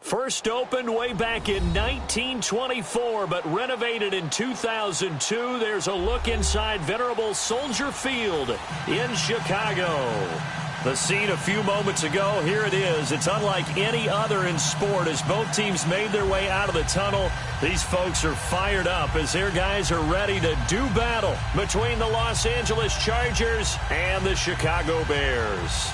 First opened way back in 1924, but renovated in 2002. There's a look inside venerable Soldier Field in Chicago. The scene a few moments ago, here it is. It's unlike any other in sport as both teams made their way out of the tunnel. These folks are fired up as their guys are ready to do battle between the Los Angeles Chargers and the Chicago Bears.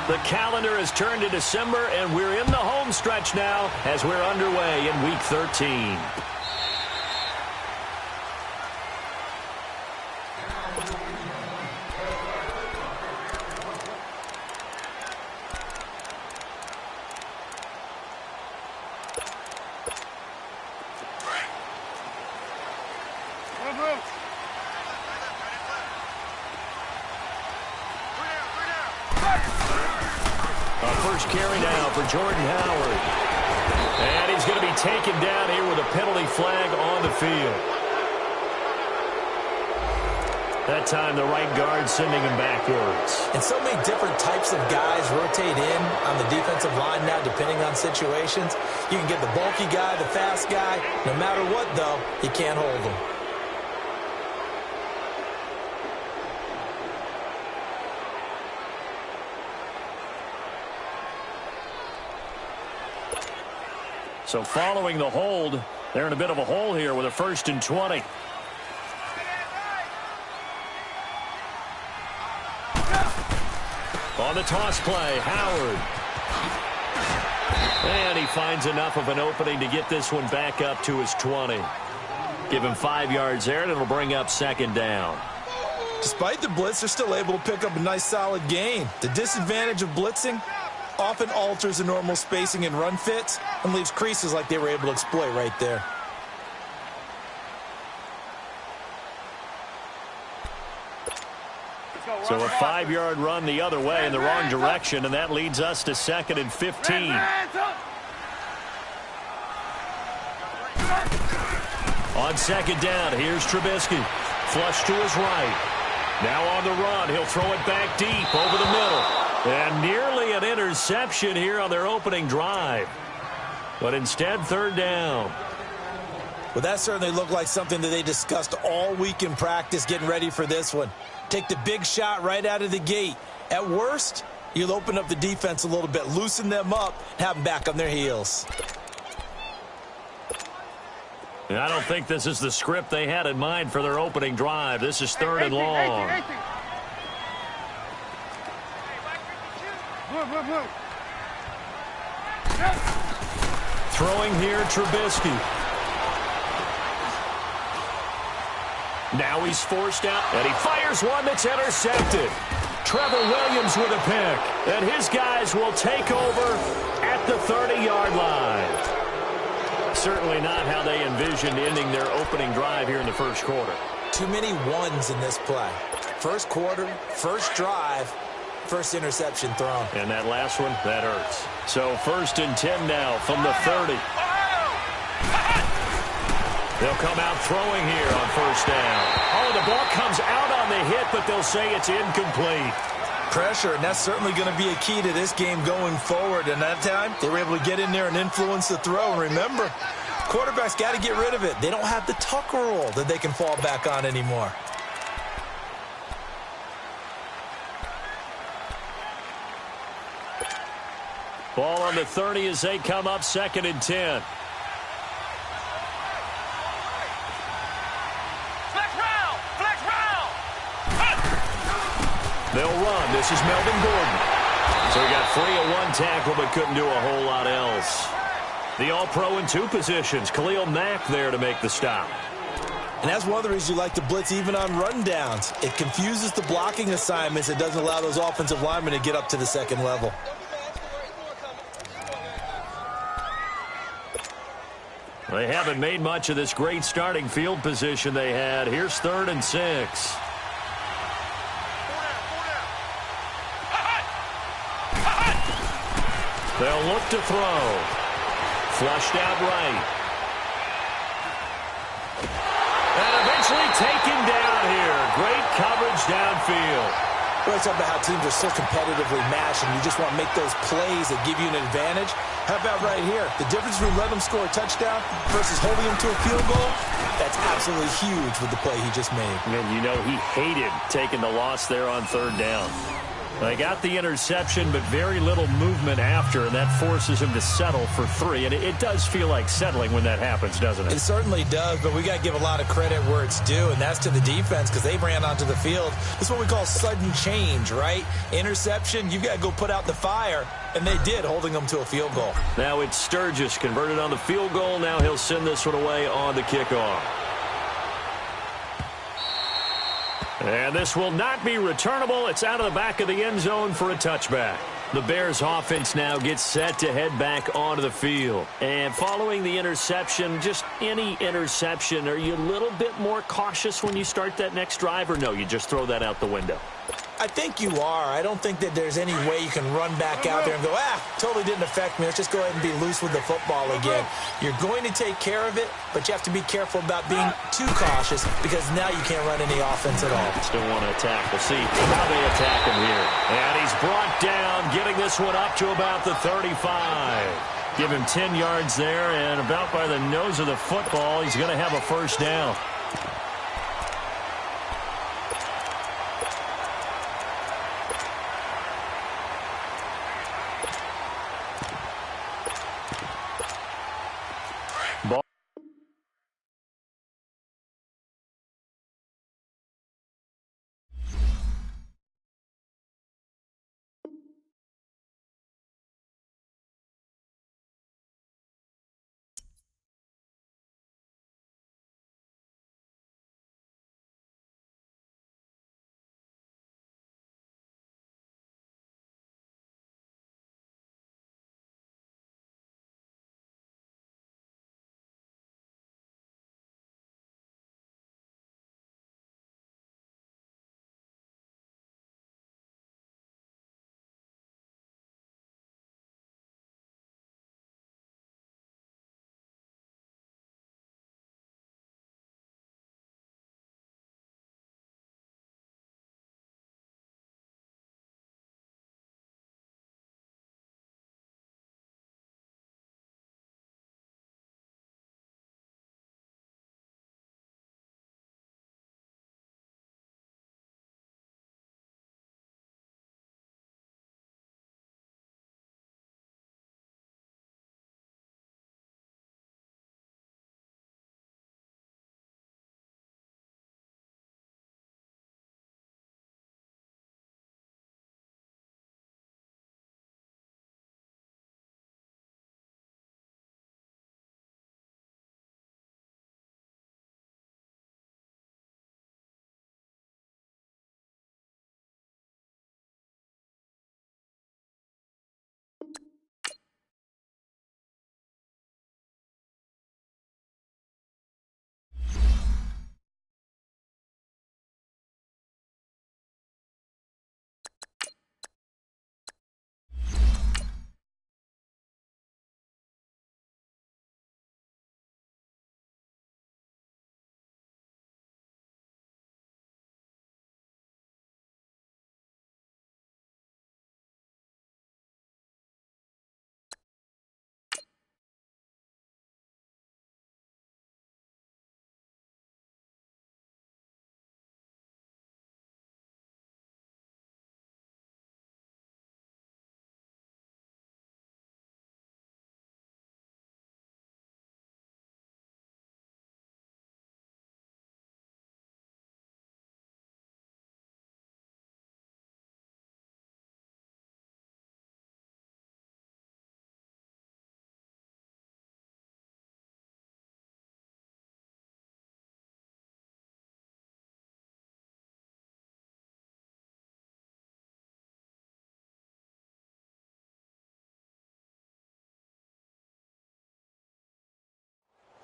The calendar has turned to December, and we're in the home stretch now as we're underway in Week 13. First carry now for Jordan Howard. And he's going to be taken down here with a penalty flag on the field. That time the right guard sending him backwards. And so many different types of guys rotate in on the defensive line now depending on situations. You can get the bulky guy, the fast guy. No matter what, though, you can't hold them. So following the hold, they're in a bit of a hole here with a 1st and 20. On the toss play, Howard. And he finds enough of an opening to get this one back up to his 20. Give him 5 yards there, and it'll bring up 2nd down. Despite the blitz, they're still able to pick up a nice solid gain. The disadvantage of blitzing often alters the normal spacing and run fits and leaves creases like they were able to exploit right there. So a 5-yard run the other way in the wrong direction, and that leads us to 2nd and 15. On 2nd down, here's Trubisky. Flush to his right. Now on the run, he'll throw it back deep over the middle. And nearly an interception here on their opening drive. But instead, 3rd down. Well, that certainly looked like something that they discussed all week in practice getting ready for this one. Take the big shot right out of the gate. At worst, you'll open up the defense a little bit, loosen them up, and have them back on their heels. And I don't think this is the script they had in mind for their opening drive. This is 3rd and long. Throwing here, Trubisky. Now he's forced out, and he fires one that's intercepted. Trevor Williams with a pick, and his guys will take over at the 30-yard line. Certainly not how they envisioned ending their opening drive here in the first quarter. Too many ones in this play. First quarter, first drive, first interception thrown. And that last one, that hurts. So 1st and 10 now from the 30. They'll come out throwing here on 1st down. Oh, the ball comes out on the hit, but they'll say it's incomplete. Pressure, and that's certainly going to be a key to this game going forward. And that time, they were able to get in there and influence the throw. And remember, quarterbacks got to get rid of it. They don't have the Tucker rule that they can fall back on anymore. Ball on the 30 as they come up 2nd and 10. They'll run. This is Melvin Gordon. So he got free of 1 tackle but couldn't do a whole lot else. The All-Pro in 2 positions. Khalil Mack there to make the stop. And that's one of the reasons you like to blitz even on rundowns. It confuses the blocking assignments. It doesn't allow those offensive linemen to get up to the 2nd level. They haven't made much of this great starting field position they had. Here's 3rd and 6. They'll look to throw. Flushed out right. eventually taken down here. Great coverage downfield. We're talking about how teams are so competitively matched, and you just want to make those plays that give you an advantage. How about right here? The difference between letting them score a touchdown versus holding them to a field goal, that's absolutely huge with the play he just made. And you know he hated taking the loss there on third down. They got the interception, but very little movement after, and that forces him to settle for 3. And it does feel like settling when that happens, doesn't it? It certainly does, but we got to give a lot of credit where it's due, and that's to the defense because they ran onto the field. This is what we call sudden change, right? Interception, you got to go put out the fire, and they did, holding them to a field goal. Now it's Sturgis converted on the field goal. Now he'll send this one away on the kickoff. And this will not be returnable. It's out of the back of the end zone for a touchback. The Bears offense now gets set to head back onto the field. And following the interception, just any interception, are you a little bit more cautious when you start that next drive, or no, you just throw that out the window? I think you are. I don't think that there's any way you can run back out there and go, totally didn't affect me. Let's just go ahead and be loose with the football again. You're going to take care of it, but you have to be careful about being too cautious because now you can't run any offense at all. Still want to attack. We'll see how they attack him here. And he's brought down, getting this one up to about the 35. Give him 10 yards there, and about by the nose of the football, he's going to have a first down.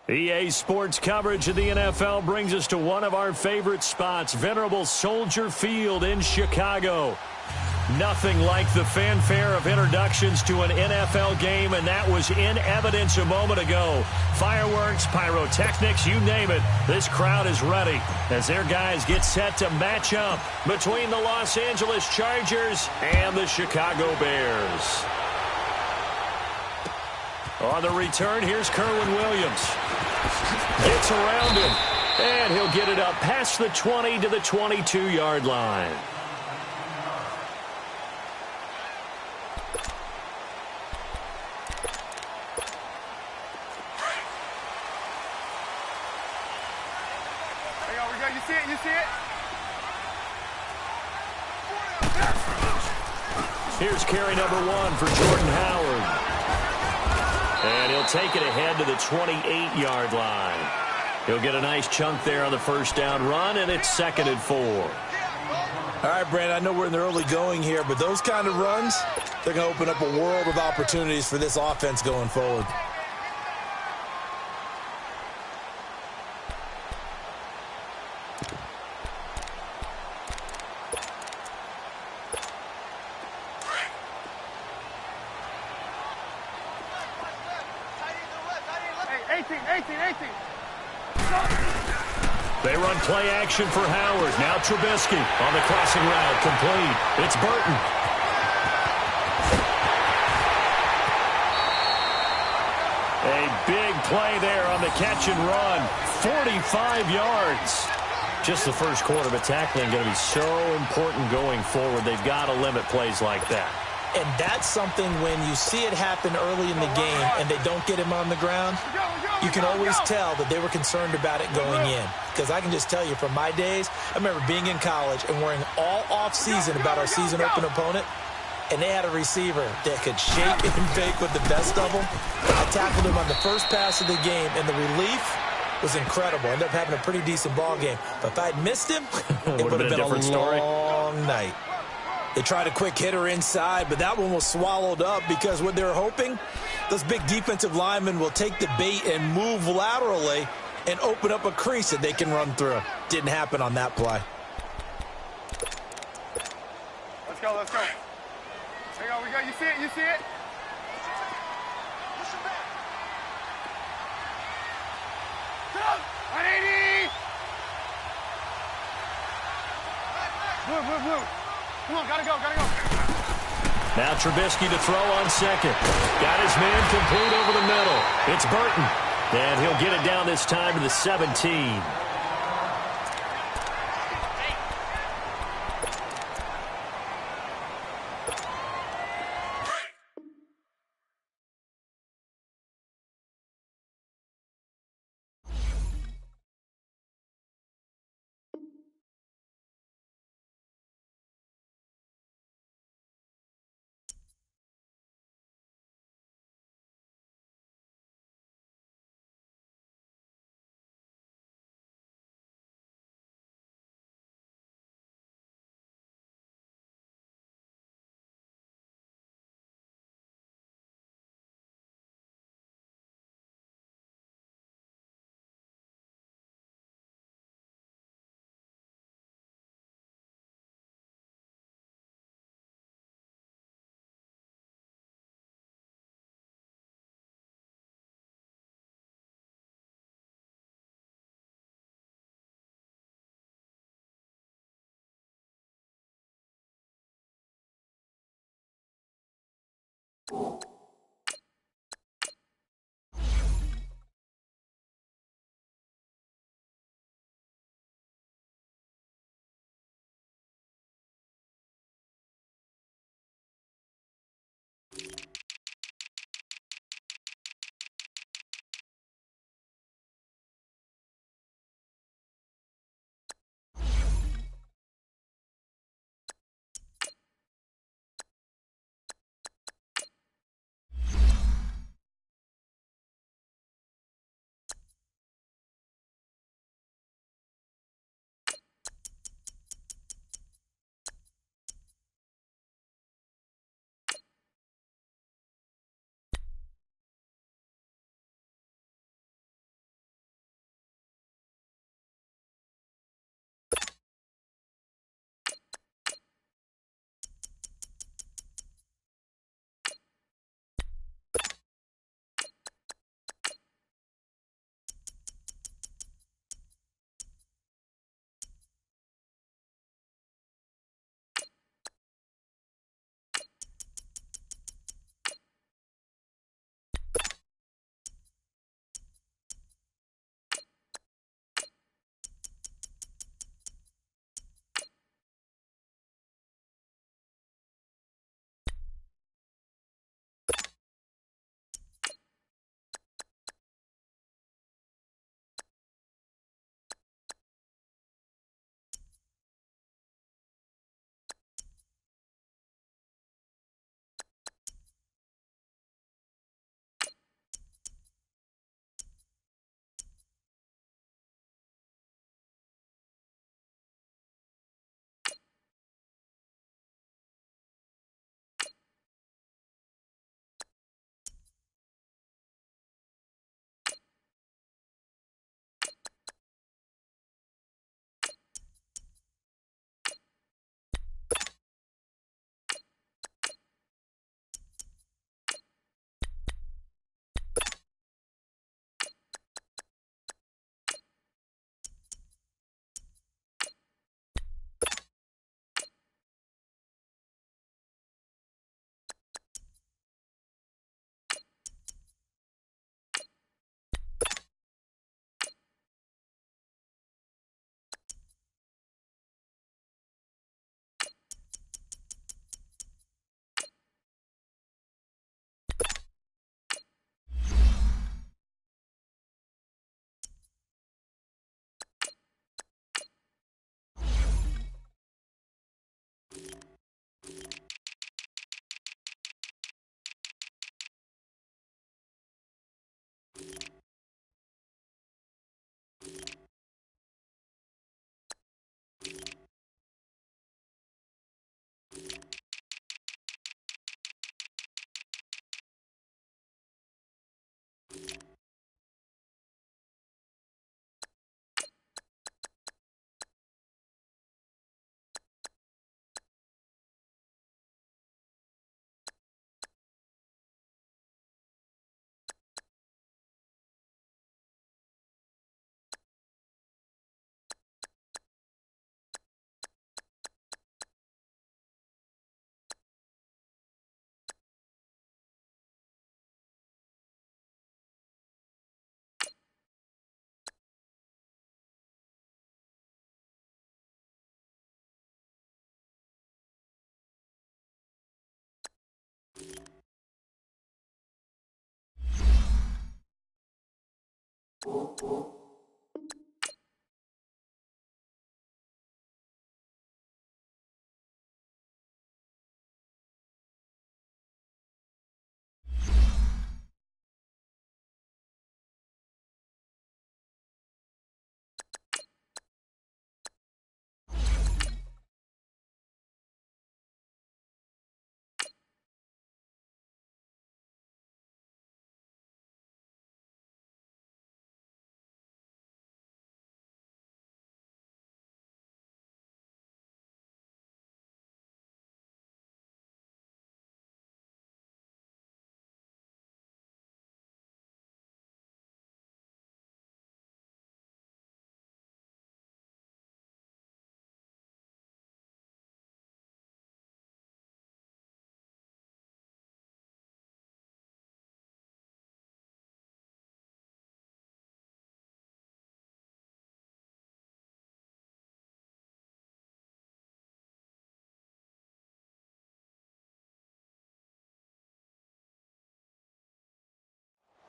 EA Sports coverage of the NFL brings us to one of our favorite spots, venerable Soldier Field in Chicago. Nothing like the fanfare of introductions to an NFL game, and that was in evidence a moment ago. Fireworks, pyrotechnics, you name it. This crowd is ready as their guys get set to match up between the Los Angeles Chargers and the Chicago Bears. On the return, here's Kerwin Williams. Gets around him, and he'll get it up past the 20 to the 22-yard line. You see it? You see it? Here's carry number 1 for Jordan Howard. And he'll take it ahead to the 28-yard line. He'll get a nice chunk there on the first down run, and it's 2nd and 4. All right, Brandon, I know we're in the early going here, but those kind of runs, they're going to open up a world of opportunities for this offense going forward. They run play action for Howard. Now Trubisky on the crossing route, complete. It's Burton. A big play there on the catch and run. 45 yards. Just the first quarter, but tackling going to be so important going forward. They've got to limit plays like that. And that's something when you see it happen early in the game and they don't get him on the ground, you can always tell that they were concerned about it going in. Because I can just tell you from my days, I remember being in college and worrying all off-season about our season open opponent, and they had a receiver that could shake and bake with the best of them. I tackled him on the first pass of the game, and the relief was incredible. Ended up having a pretty decent ball game. But if I'd missed him, it would have been a long night. They tried a quick hitter inside, but that one was swallowed up because what they were hoping, those big defensive linemen will take the bait and move laterally and open up a crease that they can run through. Didn't happen on that play. Let's go, let's go. There you go, we go. You see it, you see it? Push it back. 180! Blue. Come on, gotta go. Now Trubisky to throw on second. Got his man complete over the middle. It's Burton. And he'll get it down this time to the 17.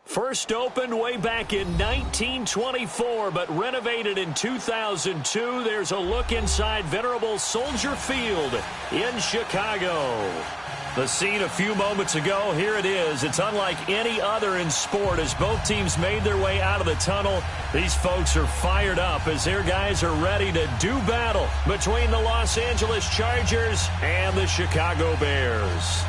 First opened way back in 1924, but renovated in 2002. There's a look inside venerable Soldier Field in Chicago. The scene a few moments ago, here it is. It's unlike any other in sport as both teams made their way out of the tunnel. These folks are fired up as their guys are ready to do battle between the Los Angeles Chargers and the Chicago Bears.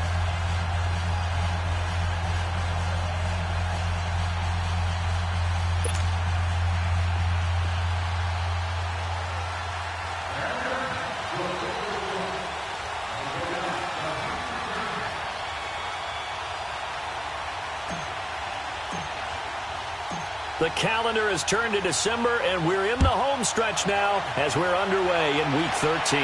The calendar has turned to December, and we're in the home stretch now as we're underway in Week 13.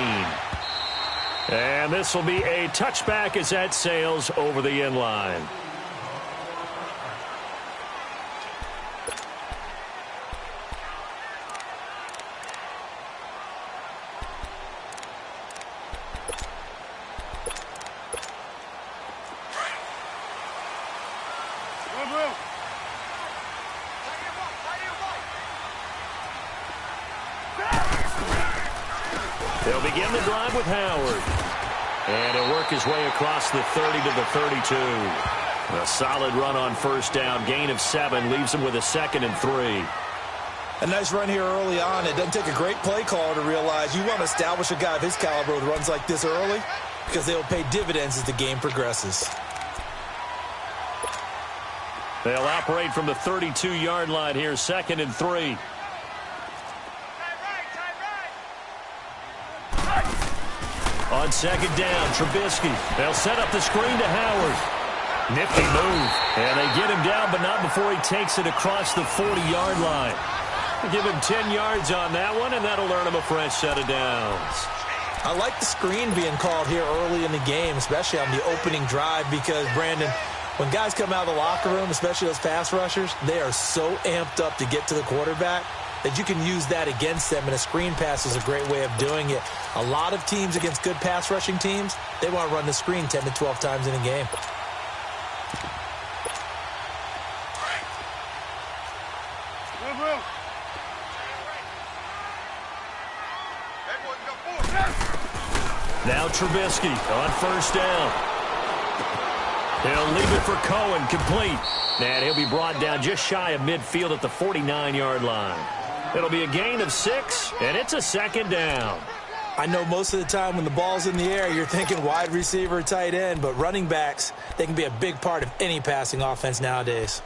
And this will be a touchback as that sails over the end line. They'll begin the drive with Howard. And he'll work his way across the 30 to the 32. A solid run on first down. Gain of 7 leaves him with a 2nd and 3. A nice run here early on. It doesn't take a great play caller to realize you want to establish a guy of his caliber with runs like this early because they will pay dividends as the game progresses. They'll operate from the 32-yard line here, 2nd and 3. On 2nd down, Trubisky. They'll set up the screen to Howard. Nifty move. And they get him down, but not before he takes it across the 40-yard line. They'll give him 10 yards on that one, and that'll earn him a fresh set of downs. I like the screen being called here early in the game, especially on the opening drive, because, Brandon, when guys come out of the locker room, especially those pass rushers, they are so amped up to get to the quarterback that you can use that against them, and a screen pass is a great way of doing it. A lot of teams against good pass rushing teams, they want to run the screen 10 to 12 times in a game. Now Trubisky on first down. He'll leave it for Cohen, complete. And he'll be brought down just shy of midfield at the 49-yard line. It'll be a gain of 6, and it's a 2nd down. I know most of the time when the ball's in the air, you're thinking wide receiver, tight end, but running backs, they can be a big part of any passing offense nowadays.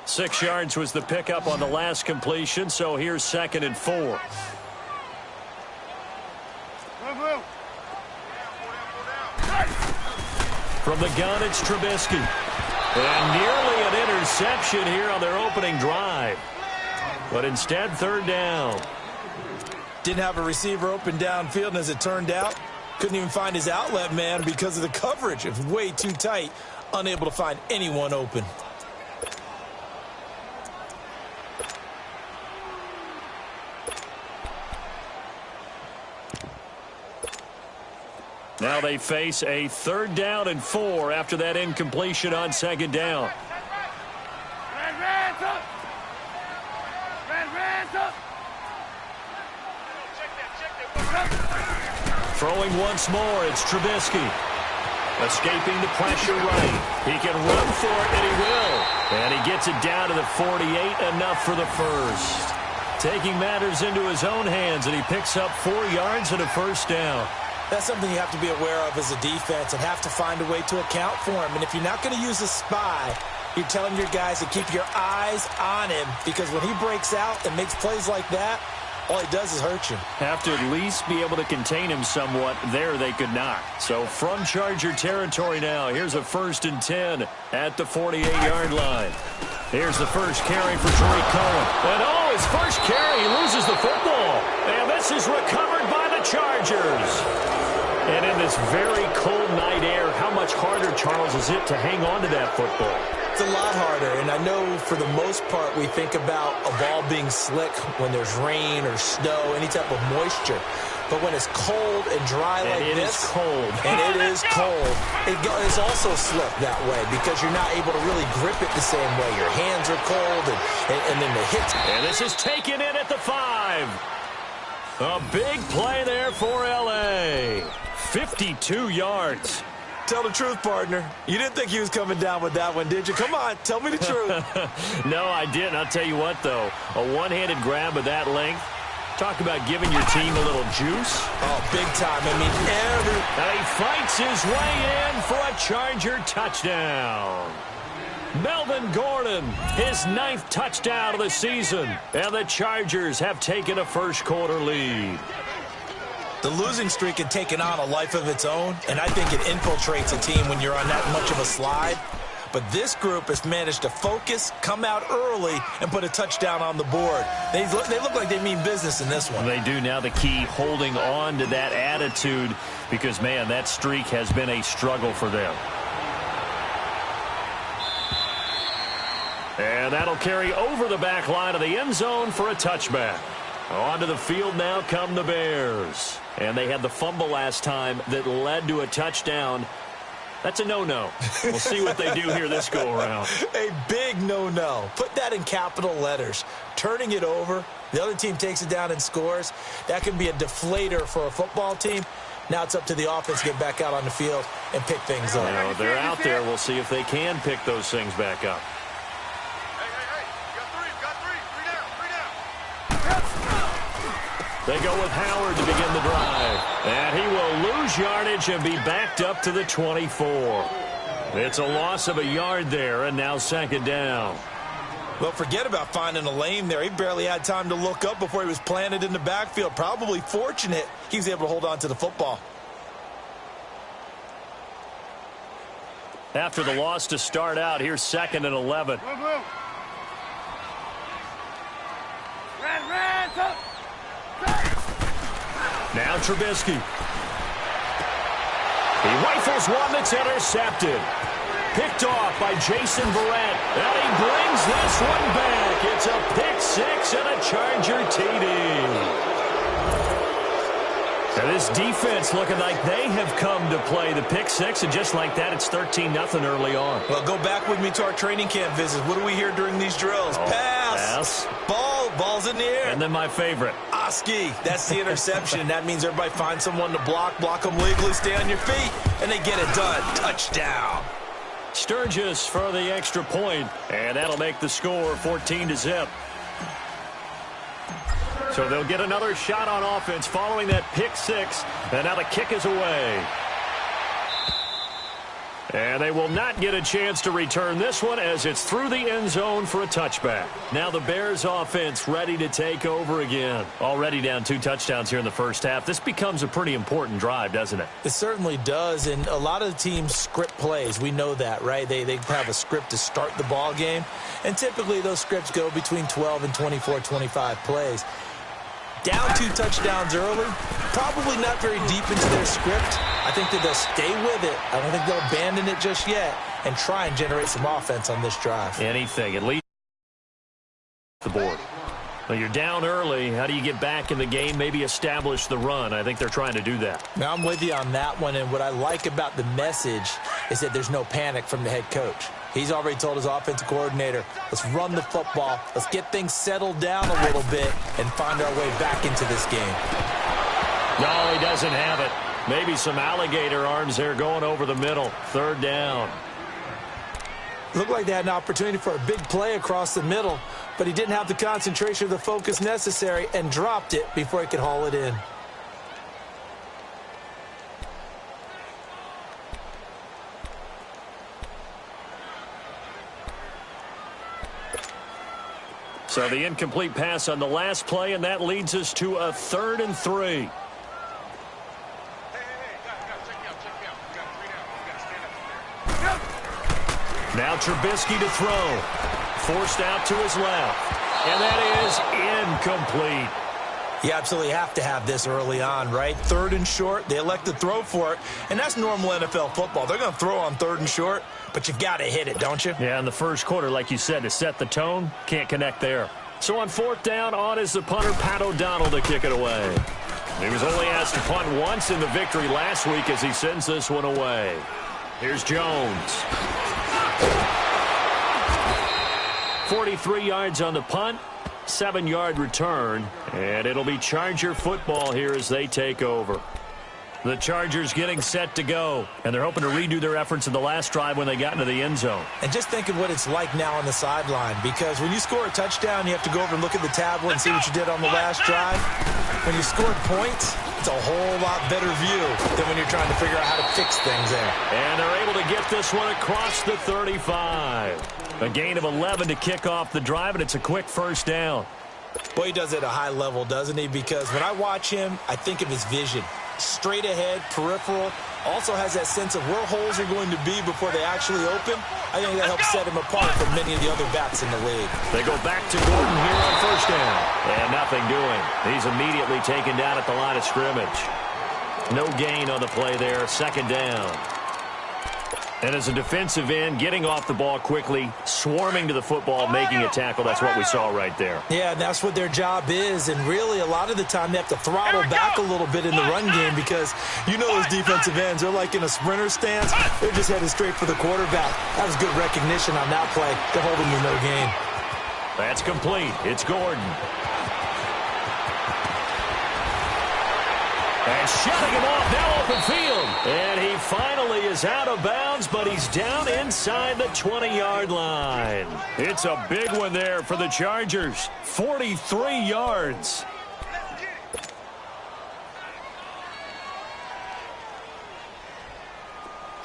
6 yards was the pickup on the last completion, so here's 2nd and 4. From the gun, it's Trubisky. And nearly an interception here on their opening drive. But instead, 3rd down. Didn't have a receiver open downfield, and as it turned out, couldn't even find his outlet man because of the coverage. It was way too tight, unable to find anyone open. Now they face a 3rd down and 4 after that incompletion on 2nd down. Throwing once more, it's Trubisky. Escaping the pressure right. He can run for it, and he will. And he gets it down to the 48, enough for the first. Taking matters into his own hands, and he picks up 4 yards and a first down. That's something you have to be aware of as a defense and have to find a way to account for him. And if you're not going to use a spy, you're telling your guys to keep your eyes on him, because when he breaks out and makes plays like that, all he does is hurt you. Have to at least be able to contain him somewhat. There they could not. So from Charger territory now, here's a 1st and 10 at the 48-yard line. Here's the first carry for Tariq Cohen. And his first carry, he loses the football. And this is recovered by the Chargers. And in this very cold night air, how much harder, Charles, is it to hang on to that football? It's a lot harder, and I know for the most part we think about a ball being slick when there's rain or snow, any type of moisture. But when it's cold and dry like this, it is cold. And it is cold, it's also slick that way because you're not able to really grip it the same way. Your hands are cold, and then the hits. And this is taken in at the 5. A big play there for L.A. 52 yards. Tell the truth, partner. You didn't think he was coming down with that one, did you? Come on, tell me the truth. No, I didn't. I'll tell you what, though. A one-handed grab of that length. Talk about giving your team a little juice. Oh, big time. I mean, And he fights his way in for a Charger touchdown. Melvin Gordon, his 9th touchdown of the season. And the Chargers have taken a first-quarter lead. The losing streak had taken on a life of its own, and I think it infiltrates a team when you're on that much of a slide. But this group has managed to focus, come out early, and put a touchdown on the board. They look like they mean business in this one. They do. Now the key, holding on to that attitude, because, man, that streak has been a struggle for them. And that'll carry over the back line of the end zone for a touchback. Onto the field now come the Bears. And they had the fumble last time that led to a touchdown. That's a no-no. We'll see what they do here this go-around. A big no-no. Put that in capital letters. Turning it over, the other team takes it down and scores. That can be a deflator for a football team. Now it's up to the offense to get back out on the field and pick things up. You know, they're out there. We'll see if they can pick those things back up. They go with Howard to begin the drive. And he will lose yardage and be backed up to the 24. It's a loss of a yard there, and now 2nd down. Well, forget about finding a lane there. He barely had time to look up before he was planted in the backfield. Probably fortunate he was able to hold on to the football. After the loss to start out, here's 2nd and 11. Now Trubisky. He rifles one that's intercepted. Picked off by Jason Verrett. And he brings this one back. It's a pick-6 and a Charger TD. And this defense looking like they have come to play the pick-6. And just like that, it's 13-0 early on. Well, go back with me to our training camp visits. What do we hear during these drills? Pass. Ball's in the air. And then my favorite. Oski. That's the interception. That means everybody finds someone to block them legally, stay on your feet, and they get it done. Touchdown. Sturgis for the extra point, and that'll make the score 14-0. So they'll get another shot on offense following that pick-6, and now the kick is away. And they will not get a chance to return this one as it's through the end zone for a touchback. Now the Bears offense ready to take over again. Already down 2 touchdowns here in the first half. This becomes a pretty important drive, doesn't it? It certainly does, and a lot of the teams script plays. We know that, right? They have a script to start the ball game, and typically those scripts go between 12 and 24, 25 plays. Down 2 touchdowns early, probably not very deep into their script. I think that they'll stay with it. I don't think they'll abandon it just yet and try and generate some offense on this drive. Anything, at least the board. Well, you're down early. How do you get back in the game, maybe establish the run? I think they're trying to do that. Now, I'm with you on that one, and what I like about the message is that there's no panic from the head coach. He's already told his offensive coordinator, let's run the football, let's get things settled down a little bit and find our way back into this game. No, he doesn't have it. Maybe some alligator arms there going over the middle. Third down. Looked like they had an opportunity for a big play across the middle, but he didn't have the concentration or the focus necessary and dropped it before he could haul it in. So the incomplete pass on the last play, and that leads us to a 3rd and 3. Now Trubisky to throw. Forced out to his left. And that is incomplete. You absolutely have to have this early on, right? 3rd and short, they elect to throw for it, and that's normal NFL football. They're going to throw on 3rd and short, but you've got to hit it, don't you? Yeah, in the first quarter, like you said, to set the tone, can't connect there. So on 4th down, on is the punter, Pat O'Donnell, to kick it away. He was only asked to punt once in the victory last week as he sends this one away. Here's Jones. 43 yards on the punt, 7-yard return, and it'll be Charger football here as they take over. The Chargers getting set to go, and they're hoping to redo their efforts in the last drive when they got into the end zone. And just think of what it's like now on the sideline, because when you score a touchdown, you have to go over and look at the tablet and see what you did on the last drive. When you scored points, it's a whole lot better view than when you're trying to figure out how to fix things there. And they're able to get this one across the 35. A gain of 11 to kick off the drive, and it's a quick first down. Boy, he does it at a high level, doesn't he? Because when I watch him, I think of his vision. Straight ahead, peripheral, also has that sense of where holes are going to be before they actually open. I think that helps set him apart from many of the other backs in the league. They go back to Gordon here on first down. And nothing doing. He's immediately taken down at the line of scrimmage. No gain on the play there. 2nd down. And as a defensive end, getting off the ball quickly, swarming to the football, making a tackle. That's what we saw right there. Yeah, that's what their job is. And really, a lot of the time, they have to throttle back a little bit in the run game because you know those defensive ends, they're like in a sprinter stance. They're just headed straight for the quarterback. That was good recognition on that play to hold him to no gain. That's complete. It's Gordon. And shutting him off, now open field. And he finally is out of bounds, but he's down inside the 20-yard line. It's a big one there for the Chargers. 43 yards.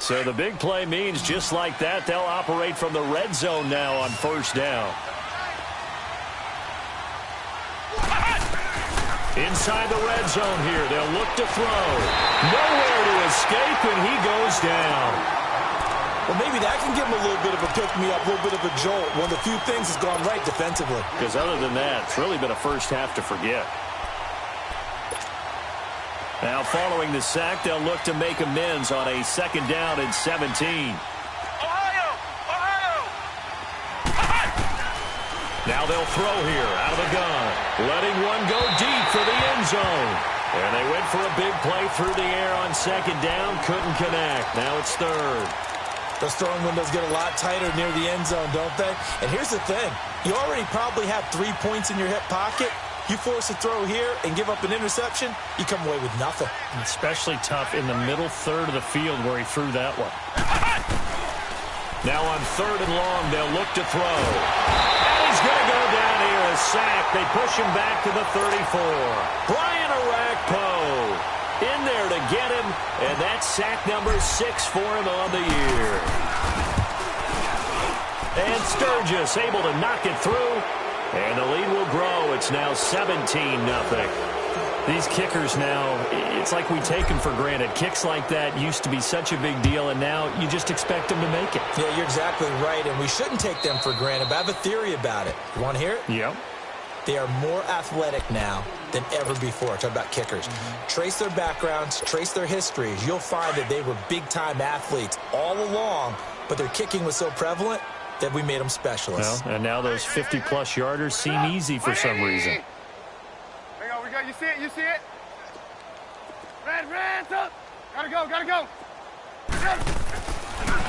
So the big play means just like that, they'll operate from the red zone now on first down. Inside the red zone here, they'll look to throw. Nowhere to escape, and he goes down. Well, maybe that can give him a little bit of a pick-me-up, a little bit of a jolt. One of the few things has gone right defensively. Because other than that, it's really been a first half to forget. Now, following the sack, they'll look to make amends on a 2nd down and 17. Now they'll throw here out of the gun. Letting one go deep for the end zone. And they went for a big play through the air on 2nd down. Couldn't connect. Now it's 3rd. Those throwing windows get a lot tighter near the end zone, don't they? And here's the thing. You already probably have 3 points in your hip pocket. You force a throw here and give up an interception, you come away with nothing. Especially tough in the middle third of the field where he threw that one. Now on 3rd and long, they'll look to throw. He's going to go down here, a sack. They push him back to the 34. Brian Orakpo in there to get him, and that's sack number 6 for him on the year. And Sturgis able to knock it through, and the lead will grow. It's now 17-0. These kickers now, it's like we take them for granted. Kicks like that used to be such a big deal, and now you just expect them to make it. Yeah, you're exactly right, and we shouldn't take them for granted, but I have a theory about it. You want to hear it? Yep. They are more athletic now than ever before. Talk about kickers. Trace their backgrounds, trace their histories. You'll find that they were big-time athletes all along, but their kicking was so prevalent that we made them specialists. Well, and now those 50-plus yarders seem easy for some reason. Hang on, we got, you see it, you see it? Red, up. Gotta go.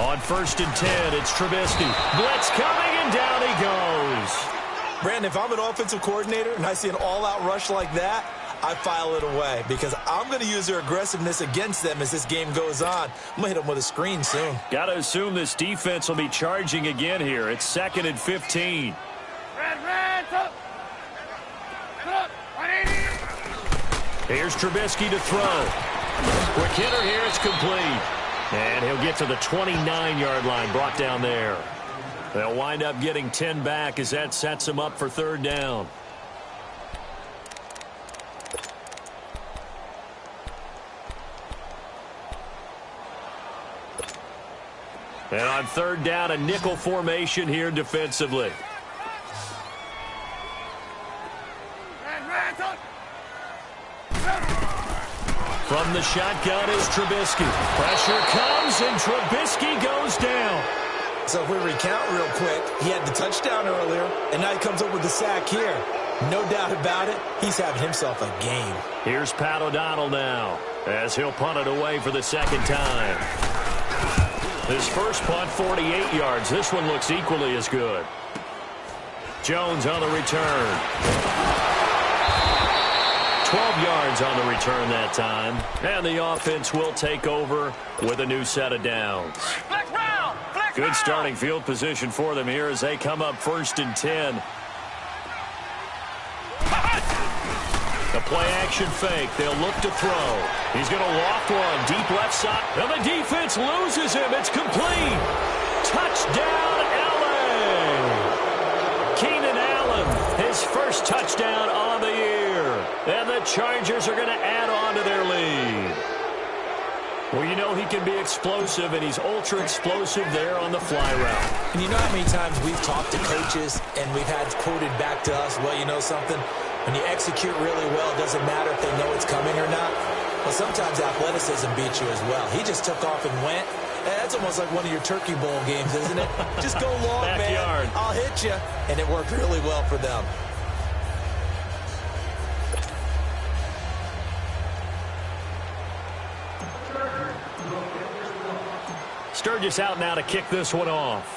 On 1st and 10, it's Trubisky. Blitz coming, and down he goes. Brandon, if I'm an offensive coordinator and I see an all-out rush like that, I file it away because I'm going to use their aggressiveness against them as this game goes on. I'm going to hit them with a screen soon. Got to assume this defense will be charging again here. It's 2nd and 15. Here's Trubisky to throw. Quick hitter here. It's complete. And he'll get to the 29-yard line, brought down there. They'll wind up getting 10 back as that sets them up for 3rd down. And on 3rd down, a nickel formation here defensively. From the shotgun is Trubisky. Pressure comes, and Trubisky goes down. So if we recount real quick, he had the touchdown earlier, and now he comes up with the sack here. No doubt about it, he's having himself a game. Here's Pat O'Donnell now, as he'll punt it away for the 2nd time. His first punt, 48 yards. This one looks equally as good. Jones on the return. 12 yards on the return that time. And the offense will take over with a new set of downs. Good starting field position for them here as they come up 1st and 10. The play-action fake. They'll look to throw. He's going to loft one. Deep left side. And the defense loses him. It's complete. Touchdown, LA. Keenan Allen, his first touchdown on the year. And the Chargers are going to add on to their lead. Well, you know he can be explosive, and he's ultra-explosive there on the fly route. And you know how many times we've talked to coaches and we've had quoted back to us, well, you know something? When you execute really well, it doesn't matter if they know it's coming or not. Well, sometimes athleticism beats you as well. He just took off and went. That's almost like one of your Turkey Bowl games, isn't it? Just go long, Backyard. man. I'll hit you. And it worked really well for them. Sturgis out now to kick this one off.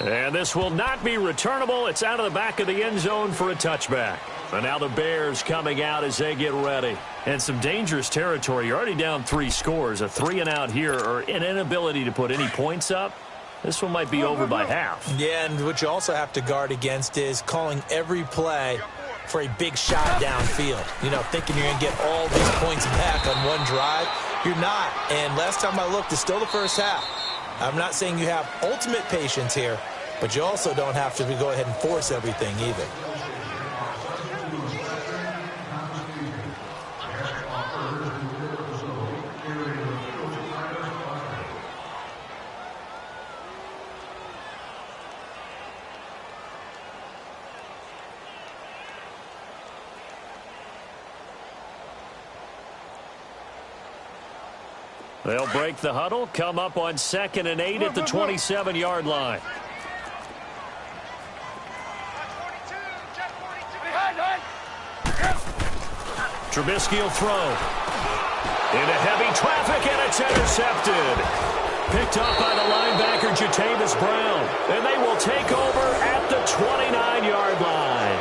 And this will not be returnable. It's out of the back of the end zone for a touchback. And now the Bears coming out as they get ready. And some dangerous territory. You're already down 3 scores. A 3-and-out here, or an inability to put any points up. This one might be over by half. Yeah, and what you also have to guard against is calling every play for a big shot downfield. You know, thinking you're going to get all these points back on one drive. You're not. And last time I looked, it's still the first half. I'm not saying you have ultimate patience here, but you also don't have to go ahead and force everything either. They'll break the huddle, come up on 2nd and 8 at the 27-yard line. Trubisky will throw. Into heavy traffic, and it's intercepted. Picked up by the linebacker, Jatavis Brown. And they will take over at the 29-yard line.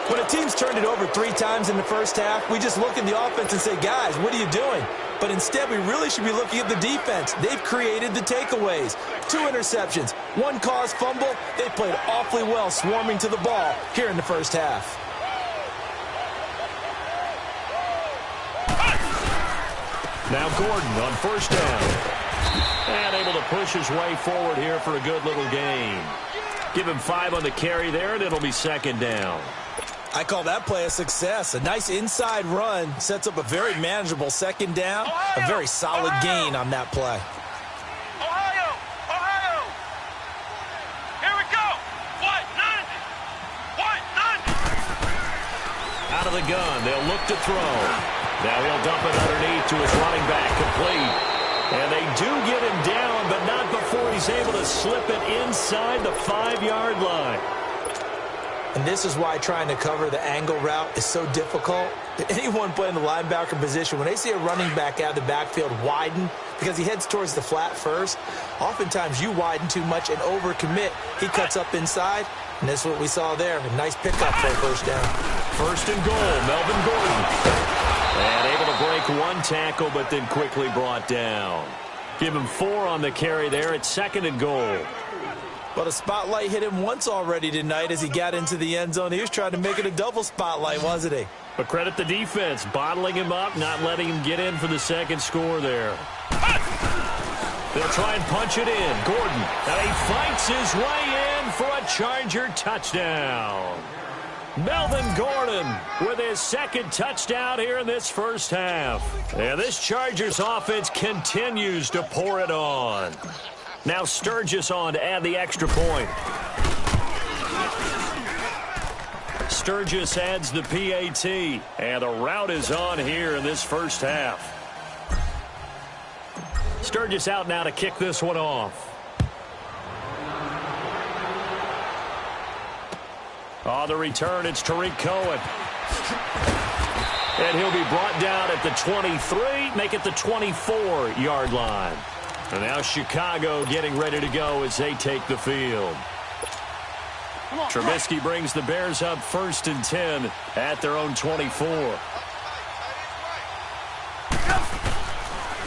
When a team's turned it over 3 times in the first half, we just look at the offense and say, guys, what are you doing? But instead, we really should be looking at the defense. They've created the takeaways. 2 interceptions, 1 caused fumble. They played awfully well swarming to the ball here in the first half. Now Gordon on 1st down. And able to push his way forward here for a good little gain. Give him 5 on the carry there, and it'll be 2nd down. I call that play a success. A nice inside run sets up a very manageable 2nd down. A very solid gain on that play. Ohio! Here we go! What? None! Out of the gun, they'll look to throw. Now he'll dump it underneath to his running back, complete. And they do get him down, but not before he's able to slip it inside the 5-yard line. And this is why trying to cover the angle route is so difficult. Anyone playing the linebacker position, when they see a running back out of the backfield widen because he heads towards the flat first, oftentimes you widen too much and overcommit. He cuts up inside, and that's what we saw there. A nice pickup for a first down. First and goal, Melvin Gordon. And able to break one tackle, but then quickly brought down. Give him 4 on the carry there at second and goal. But a spotlight hit him once already tonight as he got into the end zone. He was trying to make it a double spotlight, wasn't he? But credit the defense, bottling him up, not letting him get in for the second score there. They'll try and punch it in. Gordon, and he fights his way in for a Charger touchdown. Melvin Gordon with his second touchdown here in this first half. And this Chargers offense continues to pour it on. Now Sturgis on to add the extra point. Sturgis adds the PAT, and the route is on here in this first half. Sturgis out now to kick this one off. On the return, it's Tariq Cohen. And he'll be brought down at the 23, make it the 24-yard line. And now Chicago getting ready to go as they take the field. Trubisky brings the Bears up 1st and 10 at their own 24.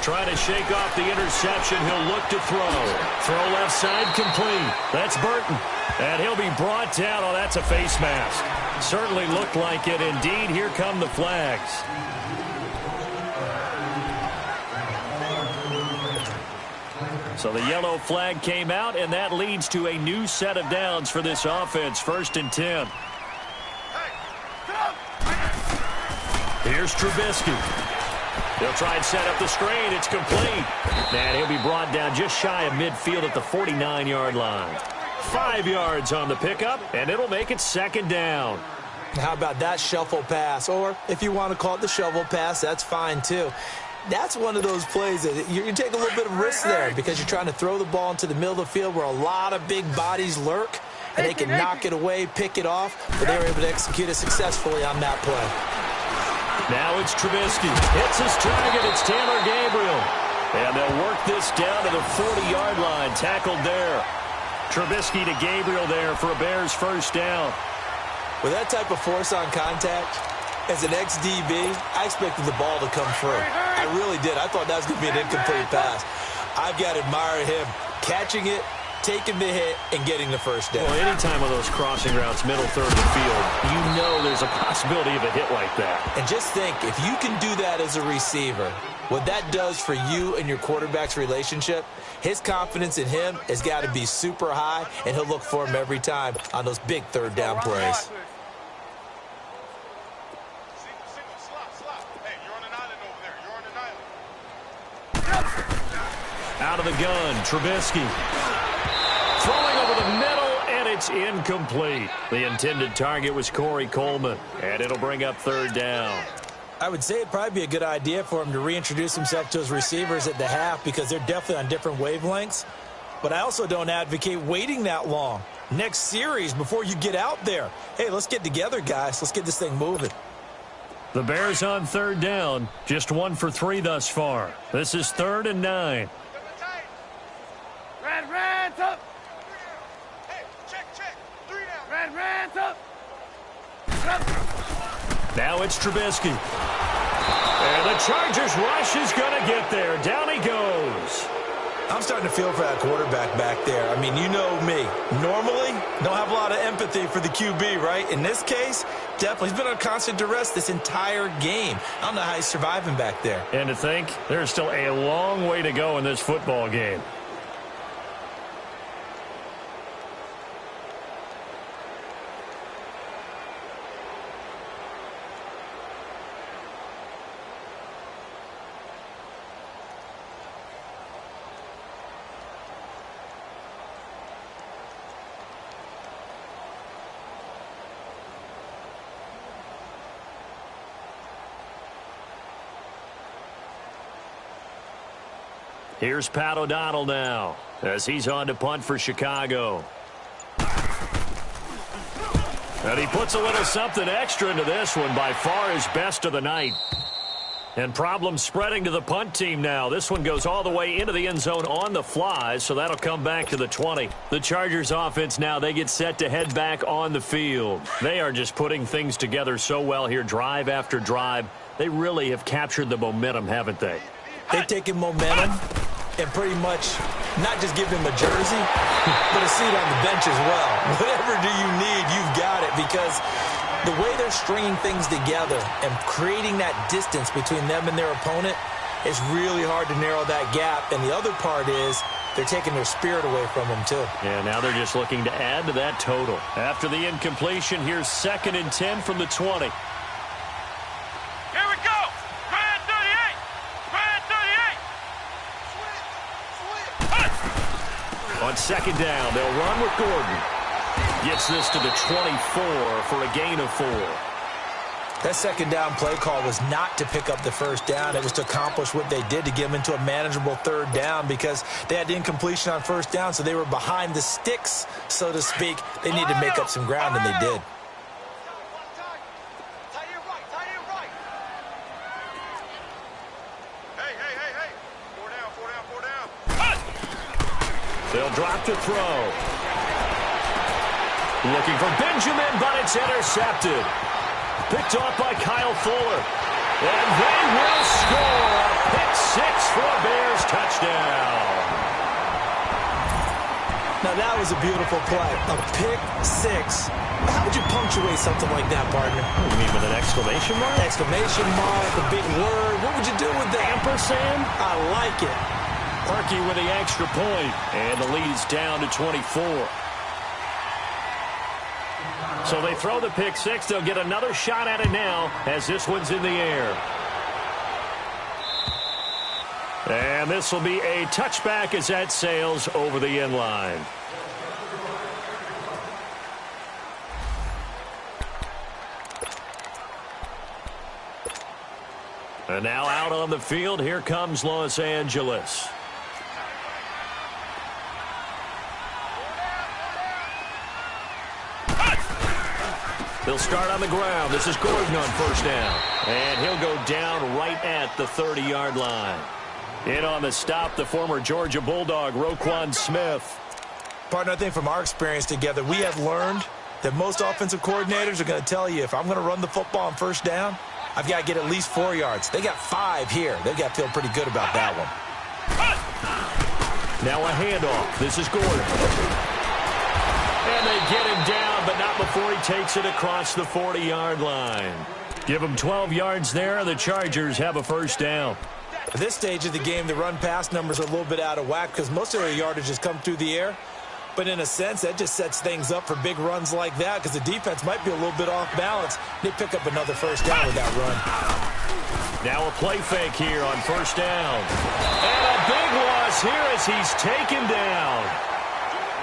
Trying to shake off the interception. He'll look to throw. Throw left side complete. That's Burton. And he'll be brought down. Oh, that's a face mask. Certainly looked like it. Indeed, here come the flags. So the yellow flag came out, and that leads to a new set of downs for this offense. 1st and 10. Here's Trubisky. He'll try and set up the screen. It's complete. And he'll be brought down just shy of midfield at the 49-yard line. 5 yards on the pickup, and it'll make it 2nd down. How about that shuffle pass? Or if you want to call it the shovel pass, that's fine too. That's one of those plays that you take a little bit of risk there because you're trying to throw the ball into the middle of the field where a lot of big bodies lurk, and they can knock it away, pick it off, but they were able to execute it successfully on that play. Now it's Trubisky. Hits his target. It's Taylor Gabriel. And they'll work this down to the 40-yard line. Tackled there. Trubisky to Gabriel there for a Bears first down. With that type of force on contact, as an ex-DB, I expected the ball to come through. I really did. I thought that was going to be an incomplete pass. I've got to admire him catching it, taking the hit, and getting the first down. Well, anytime of those crossing routes, middle third of the field, you know there's a possibility of a hit like that. And just think, if you can do that as a receiver, what that does for you and your quarterback's relationship, his confidence in him has got to be super high, and he'll look for him every time on those big third down plays. Out of the gun, Trubisky. Throwing over the middle, and it's incomplete. The intended target was Corey Coleman, and it'll bring up 3rd down. I would say it'd probably be a good idea for him to reintroduce himself to his receivers at the half because they're definitely on different wavelengths. But I also don't advocate waiting that long. Next series before you get out there. Hey, let's get together, guys. Let's get this thing moving. The Bears on 3rd down. Just 1 for 3 thus far. This is 3rd and 9. Red, up. Hey, check. 3 down. Red, up. Now it's Trubisky. And the Chargers rush is going to get there. Down he goes. I'm starting to feel for that quarterback back there. I mean, you know me. Normally, don't have a lot of empathy for the QB, right? In this case, definitely. He's been on constant duress this entire game. I don't know how he's surviving back there. And to think, there's still a long way to go in this football game. Here's Pat O'Donnell now as he's on to punt for Chicago. And he puts a little something extra into this one, by far his best of the night. And problems spreading to the punt team now. This one goes all the way into the end zone on the fly, so that'll come back to the 20. The Chargers offense now, they get set to head back on the field. They are just putting things together so well here, drive after drive. They really have captured the momentum, haven't they? They've taken momentum and pretty much not just give him a jersey, but a seat on the bench as well. Whatever do you need, you've got it, because the way they're stringing things together and creating that distance between them and their opponent, it's really hard to narrow that gap. And the other part is they're taking their spirit away from them, too. Yeah, now they're just looking to add to that total. After the incompletion, here's 2nd and 10 from the 20. Here we go. Grand 38. Grand 38. On 2nd down, they'll run with Gordon. Gets this to the 24 for a gain of 4. That 2nd down play call was not to pick up the 1st down. It was to accomplish what they did, to get them into a manageable 3rd down, because they had incompletion on 1st down, so they were behind the sticks, so to speak. They needed to make up some ground, and they did. They'll drop to throw. Looking for Benjamin, but it's intercepted. Picked off by Kyle Fuller. And they will score a pick 6 for a Bears touchdown. Now, that was a beautiful play. A pick 6. How would you punctuate something like that, partner? You mean with an exclamation mark? Exclamation mark, a big word. What would you do with that? Ampersand? I like it. Perky with the extra point. And the lead is down to 24. So they throw the pick 6. They'll get another shot at it now as this one's in the air. And this will be a touchback as that sails over the end line. And now out on the field, here comes Los Angeles. They'll start on the ground. This is Gordon on 1st down. And he'll go down right at the 30-yard line. In on the stop, the former Georgia Bulldog, Roquan Smith. Partner, I think from our experience together, we have learned that most offensive coordinators are going to tell you, if I'm going to run the football on 1st down, I've got to get at least 4 yards. They got 5 here. They've got to feel pretty good about that one. Now a handoff. This is Gordon. And they get him down, but not before he takes it across the 40-yard line. Give him 12 yards there, and the Chargers have a 1st down. At this stage of the game, the run-pass numbers are a little bit out of whack because most of their yardage has come through the air. But in a sense, that just sets things up for big runs like that because the defense might be a little bit off balance. They pick up another 1st down with that run. Now a play fake here on 1st down. And a big loss here as he's taken down.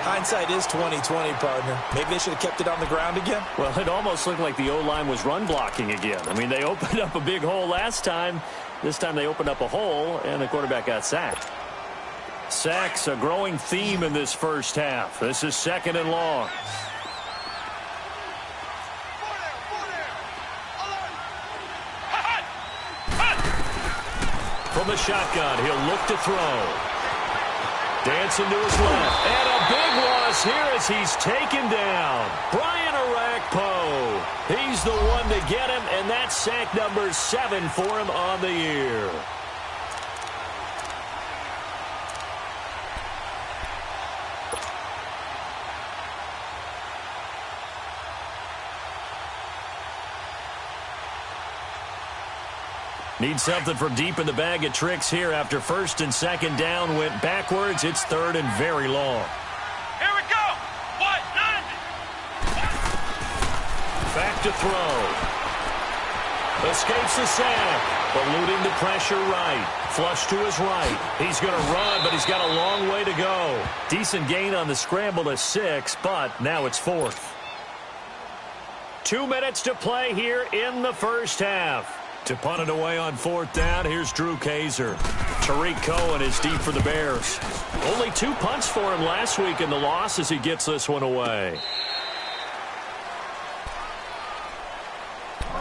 Hindsight is 20/20, partner. Maybe they should have kept it on the ground again. Well, it almost looked like the O-line was run blocking again. I mean, they opened up a big hole last time. This time they opened up a hole, and the quarterback got sacked. Sacks, a growing theme in this 1st half. This is 2nd and long. From the shotgun, he'll look to throw. Dancing to his left. And a big loss here as he's taken down. Brian Arakpo. He's the one to get him, and that's sack number 7 for him on the year. Need something from deep in the bag of tricks here after 1st and 2nd down went backwards. It's 3rd and very long. Here we go. What? 90. Back to throw. Escapes the sack. Eluding the pressure right. Flush to his right. He's going to run, but he's got a long way to go. Decent gain on the scramble to 6, but now it's 4th. 2 minutes to play here in the 1st half. To punt it away on 4th down, here's Drew Kaiser. Tariq Cohen is deep for the Bears. Only 2 punts for him last week in the loss as he gets this one away.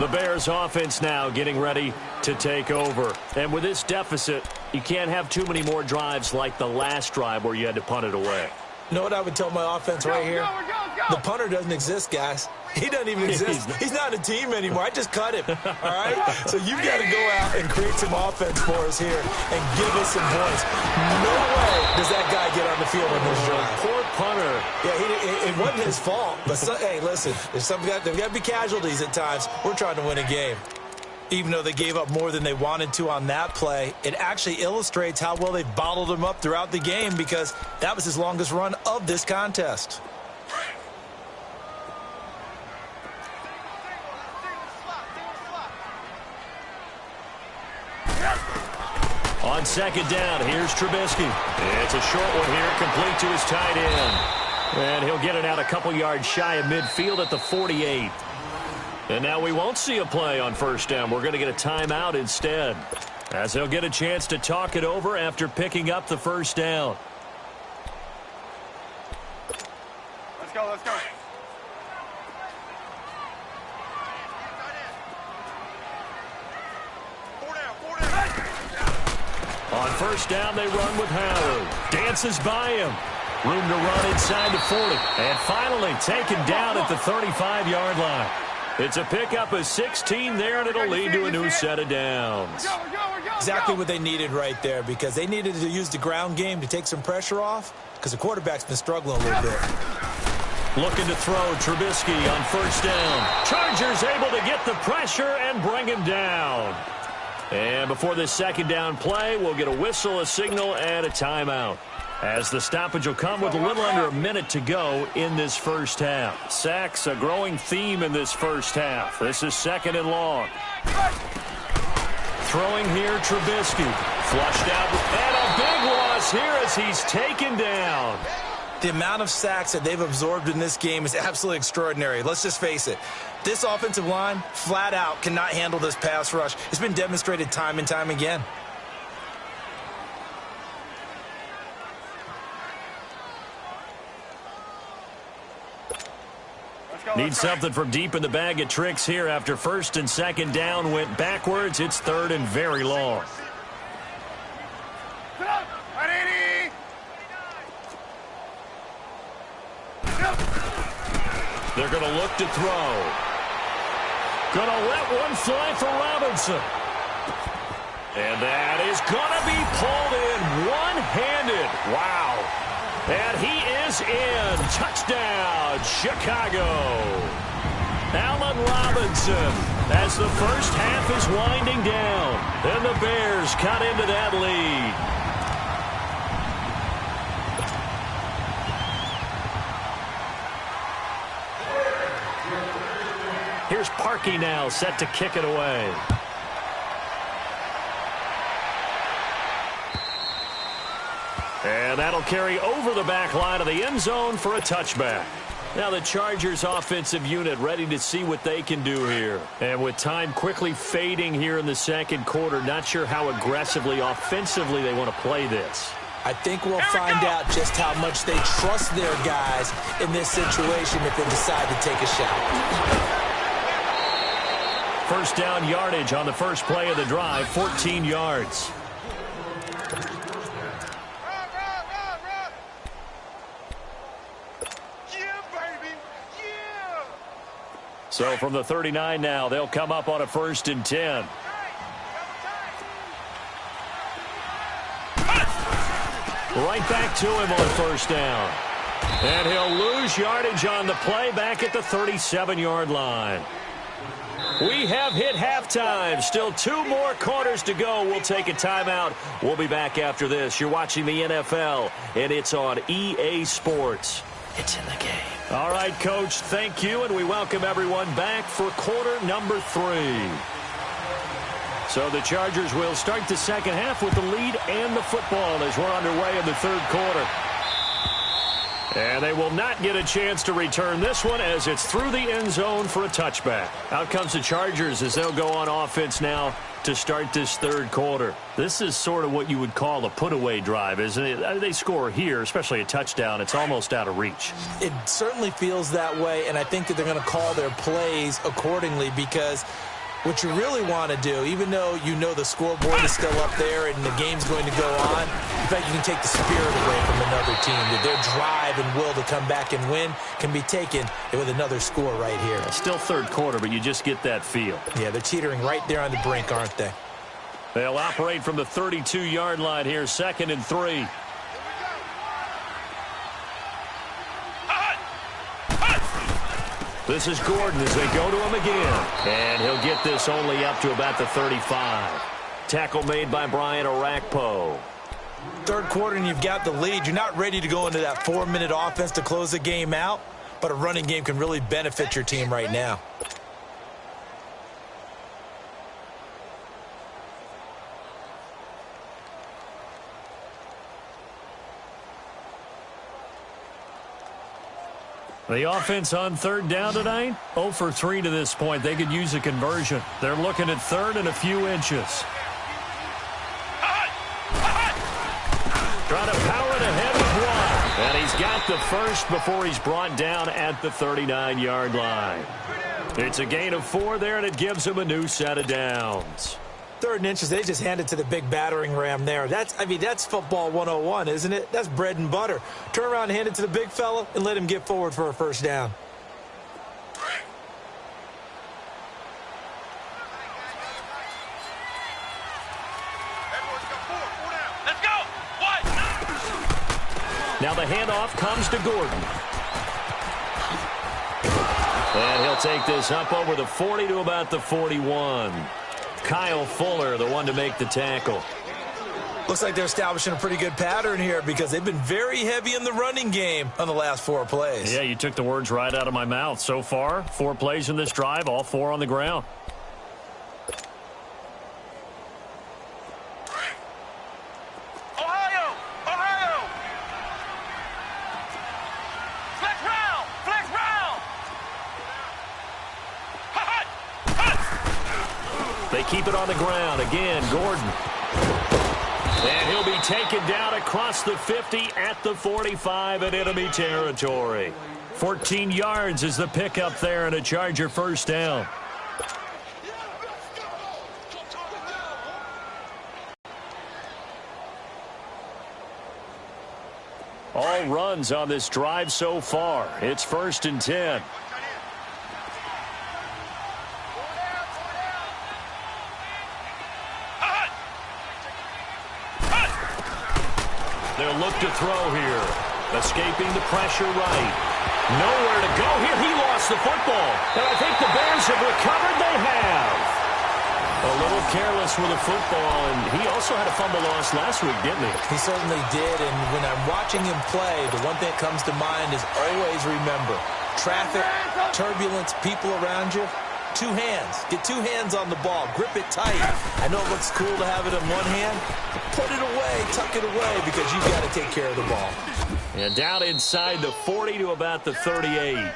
The Bears offense now getting ready to take over. And with this deficit, you can't have too many more drives like the last drive where you had to punt it away. You know what I would tell my offense right here? The punter doesn't exist, guys. He doesn't even exist. He's not a team anymore. I just cut him, all right? So you've got to go out and create some offense for us here and give us some points. No way does that guy get on the field on this drive. Poor punter. Yeah, it wasn't his fault. But, hey, listen, there's got to be casualties at times. We're trying to win a game. Even though they gave up more than they wanted to on that play, it actually illustrates how well they bottled him up throughout the game because that was his longest run of this contest. On second down, here's Trubisky. It's a short one here, complete to his tight end. And he'll get it out a couple yards shy of midfield at the 48. And now we won't see a play on first down. We're going to get a timeout instead, as they'll get a chance to talk it over after picking up the first down. Let's go, let's go. On first down, they run with Howard. Dances by him. Room to run inside the 40. And finally taken down at the 35-yard line. It's a pickup of 16 there, and it'll lead to a new set of downs. Exactly what they needed right there, because they needed to use the ground game to take some pressure off, because the quarterback's been struggling a little bit. Looking to throw Trubisky on first down. Chargers able to get the pressure and bring him down. And before this second down play, we'll get a whistle, a signal, and a timeout, as the stoppage will come with a little under a minute to go in this first half. Sacks, a growing theme in this first half. This is second and long. Throwing here, Trubisky. Flushed out, and a big loss here as he's taken down. The amount of sacks that they've absorbed in this game is absolutely extraordinary. Let's just face it. This offensive line, flat out, cannot handle this pass rush. It's been demonstrated time and time again. Need something from deep in the bag of tricks here after first and second down went backwards. It's third and very long. They're going to look to throw. Going to let one fly for Robinson. And that is going to be pulled in one-handed. Wow. And he is in. Touchdown, Chicago. Allen Robinson, as the first half is winding down. And the Bears cut into that lead. Here's Parkey now, set to kick it away. And that'll carry over the back line of the end zone for a touchback. Now the Chargers offensive unit ready to see what they can do here. And with time quickly fading here in the second quarter, not sure how aggressively, offensively they want to play this. I think we'll find out just how much they trust their guys in this situation if they decide to take a shot. First down yardage on the first play of the drive, 14 yards. So from the 39 now, they'll come up on a 1st and 10. Right back to him on first down. And he'll lose yardage on the play back at the 37-yard line. We have hit halftime. Still 2 more quarters to go. We'll take a timeout. We'll be back after this. You're watching the NFL, and it's on EA Sports. It's in the game. All right, Coach, thank you, and we welcome everyone back for quarter number 3. So the Chargers will start the second half with the lead and the football as we're underway in the third quarter. And they will not get a chance to return this one as it's through the end zone for a touchback. Out comes the Chargers as they'll go on offense now to start this third quarter. This is sort of what you would call a put-away drive, isn't it? They score here, especially a touchdown. It's almost out of reach. It certainly feels that way, and I think that they're going to call their plays accordingly, because what you really want to do, even though you know the scoreboard is still up there and the game's going to go on, in fact, you can take the spirit away from another team. That their drive and will to come back and win can be taken with another score right here. Still third quarter, but you just get that feel. Yeah, they're teetering right there on the brink, aren't they? They'll operate from the 32-yard line here, 2nd and 3. This is Gordon as they go to him again. And he'll get this only up to about the 35. Tackle made by Brian Orakpo. Third quarter and you've got the lead. You're not ready to go into that 4-minute offense to close the game out, but a running game can really benefit your team right now. The offense on third down tonight, 0 for 3 to this point. They could use a conversion. They're looking at third and a few inches. Trying to power it ahead with one. And he's got the first before he's brought down at the 39-yard line. It's a gain of 4 there, and it gives him a new set of downs. 3rd and inches, they just hand it to the big battering ram there. That's football 101, isn't it? That's bread and butter. Turn around and hand it to the big fella and let him get forward for a first down. Let's go! What? Now the handoff comes to Gordon. And he'll take this up over the 40 to about the 41. Kyle Fuller, the one to make the tackle. Looks like they're establishing a pretty good pattern here, because they've been very heavy in the running game on the last 4 plays. Yeah, you took the words right out of my mouth. So far, 4 plays in this drive, all 4 on the ground. Ohio! Ohio! Flex round! Flex round! They keep it on the ground. Again, Gordon. And he'll be taken down across the 50 at the 45 in enemy territory. 14 yards is the pickup there, and a Charger first down. All runs on this drive so far. It's 1st and 10. They'll look to throw here. Escaping the pressure right. Nowhere to go here. He lost the football. And I think the Bears have recovered. They have. A little careless with the football, and he also had a fumble loss last week, didn't he? He certainly did, and when I'm watching him play, the one thing that comes to mind is always remember, traffic, turbulence, people around you, 2 hands. Get 2 hands on the ball. Grip it tight. I know it looks cool to have it in one hand. Put it away. Tuck it away, because you've got to take care of the ball. And down inside the 40 to about the 38.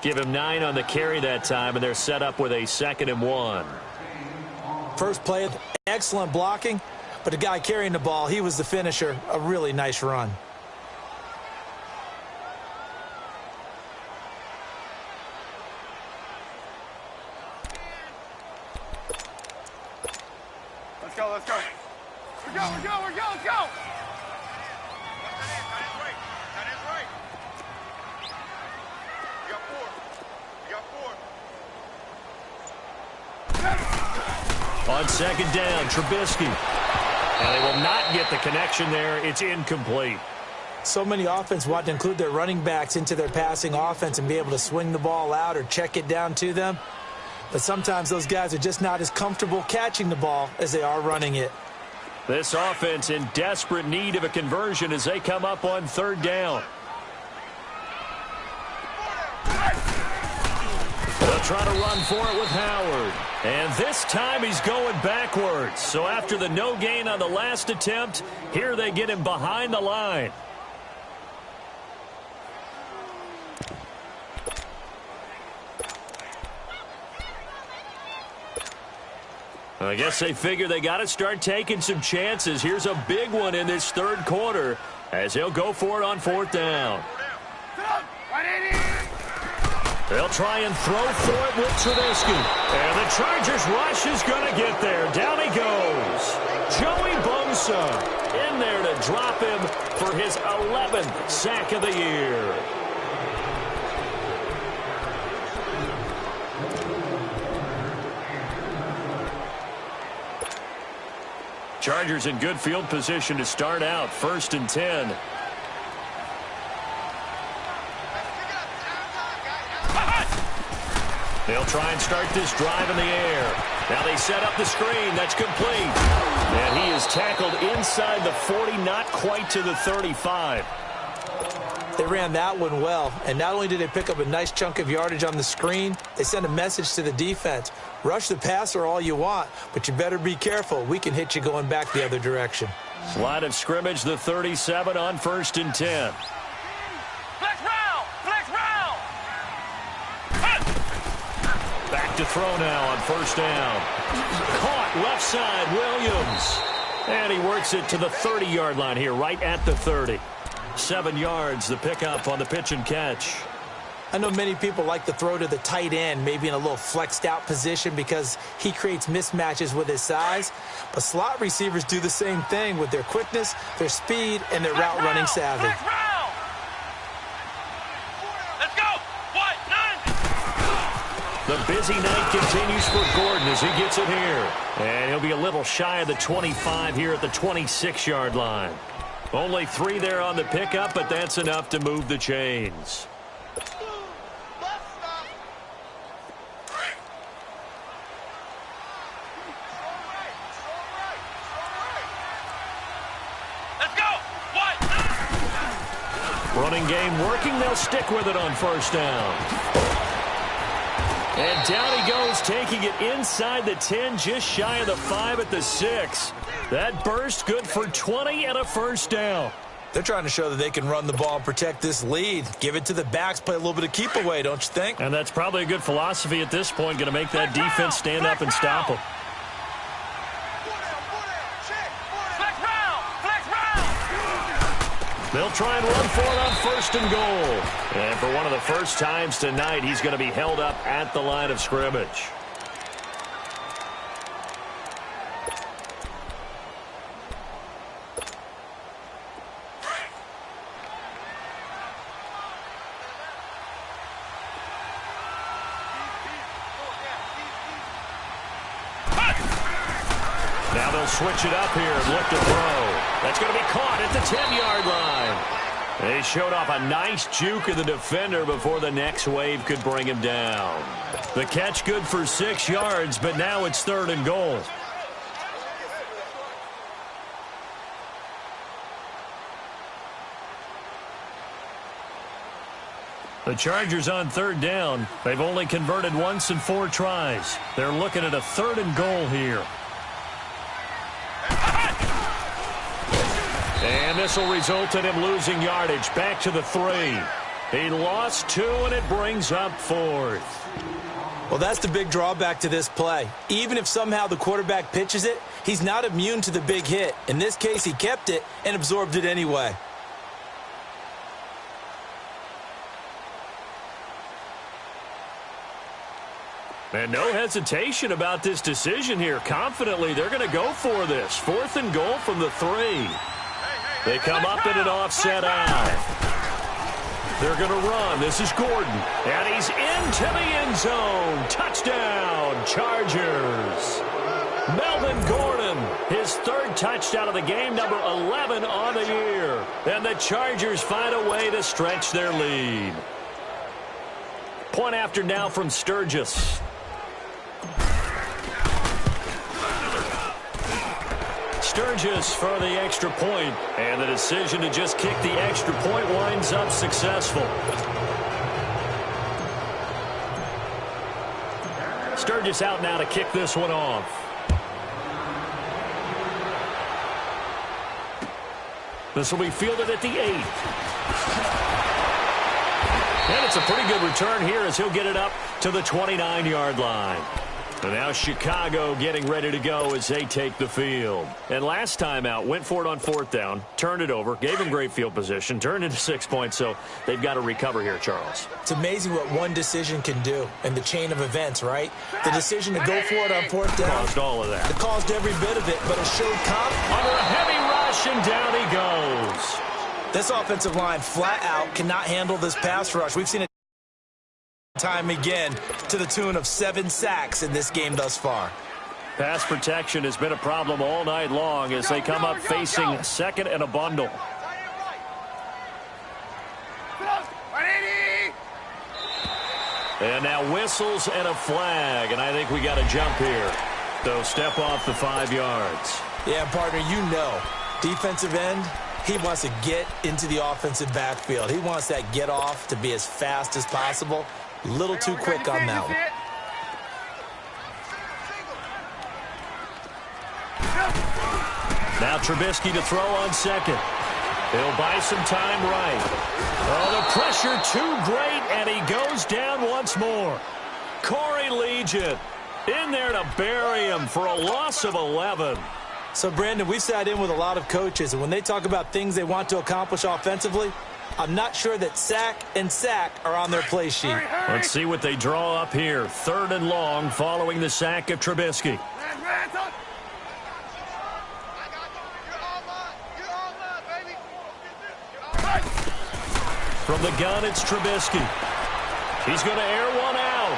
Give him 9 on the carry that time, and they're set up with a 2nd and 1. First play, excellent blocking, but the guy carrying the ball, he was the finisher. A really nice run. Let's go, let's go. We're go, let's go! That is right. You got 4. On 2nd down, Trubisky. And they will not get the connection there. It's incomplete. So many offense want to include their running backs into their passing offense and be able to swing the ball out or check it down to them. But sometimes those guys are just not as comfortable catching the ball as they are running it. This offense in desperate need of a conversion as they come up on 3rd down. They'll try to run for it with Howard. And this time he's going backwards. So after the no gain on the last attempt, here they get him behind the line. I guess they figure they got to start taking some chances. Here's a big one in this third quarter as he'll go for it on fourth down. They'll try and throw for it with Trubisky. And the Chargers rush is going to get there. Down he goes. Joey Bosa in there to drop him for his 11th sack of the year. Chargers in good field position to start out. 1st and 10. They'll try and start this drive in the air. Now they set up the screen. That's complete. And he is tackled inside the 40, not quite to the 35. They ran that one well, and not only did they pick up a nice chunk of yardage on the screen, they sent a message to the defense. Rush the passer all you want, but you better be careful. We can hit you going back the other direction. Line of scrimmage, the 37 on 1st and 10. Back to throw now on 1st down. Caught left side, Williams. And he works it to the 30-yard line here, right at the 30. 7 yards, the pickup on the pitch and catch. I know many people like to throw to the tight end, maybe in a little flexed out position because he creates mismatches with his size. But slot receivers do the same thing with their quickness, their speed, and their route running savvy. The busy night continues for Gordon as he gets it here. And he'll be a little shy of the 25 here at the 26-yard line. Only 3 there on the pickup, but that's enough to move the chains. Running game working. They'll stick with it on 1st down. And down he goes, taking it inside the 10, just shy of the 5 at the 6. That burst good for 20 and a 1st down. They're trying to show that they can run the ball and protect this lead. Give it to the backs, play a little bit of keep away, don't you think? And that's probably a good philosophy at this point, going to make that defense stand up and stop them. They'll try and run for it on 1st and goal. And for one of the first times tonight, he's going to be held up at the line of scrimmage. Now they'll switch it up here and look to throw. That's going to be caught at the 10-yard line. They showed off a nice juke of the defender before the next wave could bring him down. The catch good for 6 yards, but now it's 3rd and goal. The Chargers on 3rd down. They've only converted once in 4 tries. They're looking at a 3rd and goal here. And this will result in him losing yardage back to the 3. He lost 2, and it brings up 4th. Well, that's the big drawback to this play. Even if somehow the quarterback pitches it, he's not immune to the big hit. In this case, he kept it and absorbed it anyway. And no hesitation about this decision here. Confidently, they're going to go for this. 4th and goal from the 3. They come up in an offset eye. They're going to run. This is Gordon. And he's into the end zone. Touchdown, Chargers. Melvin Gordon, his 3rd touchdown of the game, number 11 on the year. And the Chargers find a way to stretch their lead. Point after now from Sturgis. Sturgis for the extra point, and the decision to just kick the extra point winds up successful. Sturgis out now to kick this one off. This will be fielded at the 8. And it's a pretty good return here as he'll get it up to the 29-yard line. And now Chicago getting ready to go as they take the field. And last time out, went for it on 4th down, turned it over, gave them great field position, turned into 6 points, so they've got to recover here, Charles. It's amazing what one decision can do in the chain of events, right? The decision to go for it on 4th down. Caused all of that. It caused every bit of it, but it showed confidence. Under a heavy rush, and down he goes. This offensive line flat out cannot handle this pass rush. We've seen it time again to the tune of 7 sacks in this game thus far. Pass protection has been a problem all night long as they come up facing second and a bundle. And now whistles and a flag, and I think we got a jump here. So step off the 5 yards. Yeah, partner, you know, defensive end, he wants to get into the offensive backfield. He wants that get off to be as fast as possible. A little too quick on that one. Now Trubisky to throw on second. He'll buy some time right. Oh, the pressure too great, and he goes down once more. Corey Legion in there to bury him for a loss of 11. So, Brandon, we've sat in with a lot of coaches, and when they talk about things they want to accomplish offensively, I'm not sure that sack and sack are on their play sheet. Let's see what they draw up here. 3rd and long following the sack of Trubisky. From the gun, it's Trubisky. He's going to air one out.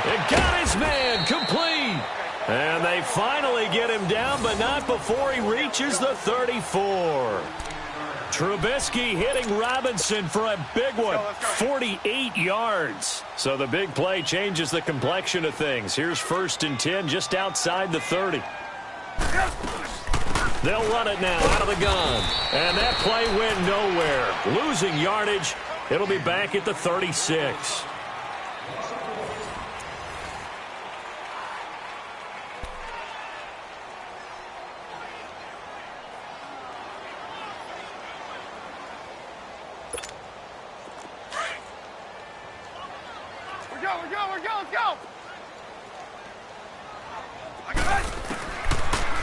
It got his man complete. And they finally get him down, but not before he reaches the 34. Trubisky hitting Robinson for a big one, 48 yards. So the big play changes the complexion of things. Here's 1st and 10 just outside the 30. They'll run it now out of the gun. And that play went nowhere. Losing yardage. It'll be back at the 36.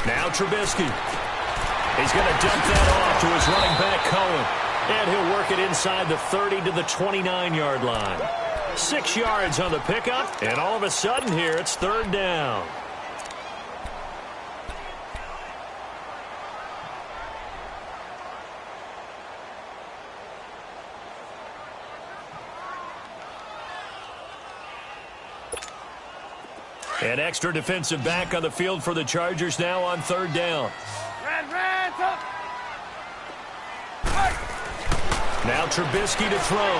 Now Trubisky. He's going to dump that off to his running back, Cohen. And he'll work it inside the 30 to the 29-yard line. 6 yards on the pickup, and all of a sudden here it's 3rd down. An extra defensive back on the field for the Chargers now on 3rd down. Now Trubisky to throw.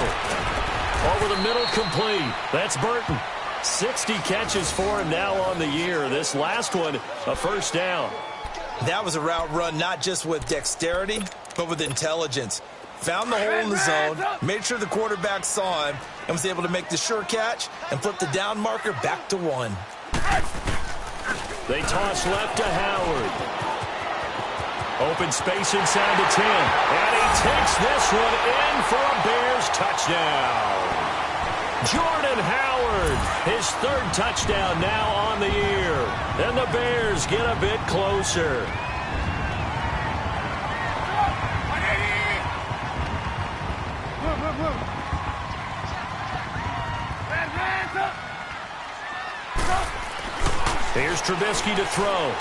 Over the middle, complete. That's Burton. 60 catches for him now on the year. This last one, a 1st down. That was a route run not just with dexterity, but with intelligence. Found the hole in the zone, made sure the quarterback saw him, and was able to make the sure catch and flip the down marker back to 1. They toss left to Howard. Open space inside the 10. And he takes this one in for a Bears touchdown. Jordan Howard, his 3rd touchdown now on the year. And the Bears get a bit closer. Here's Trubisky to throw.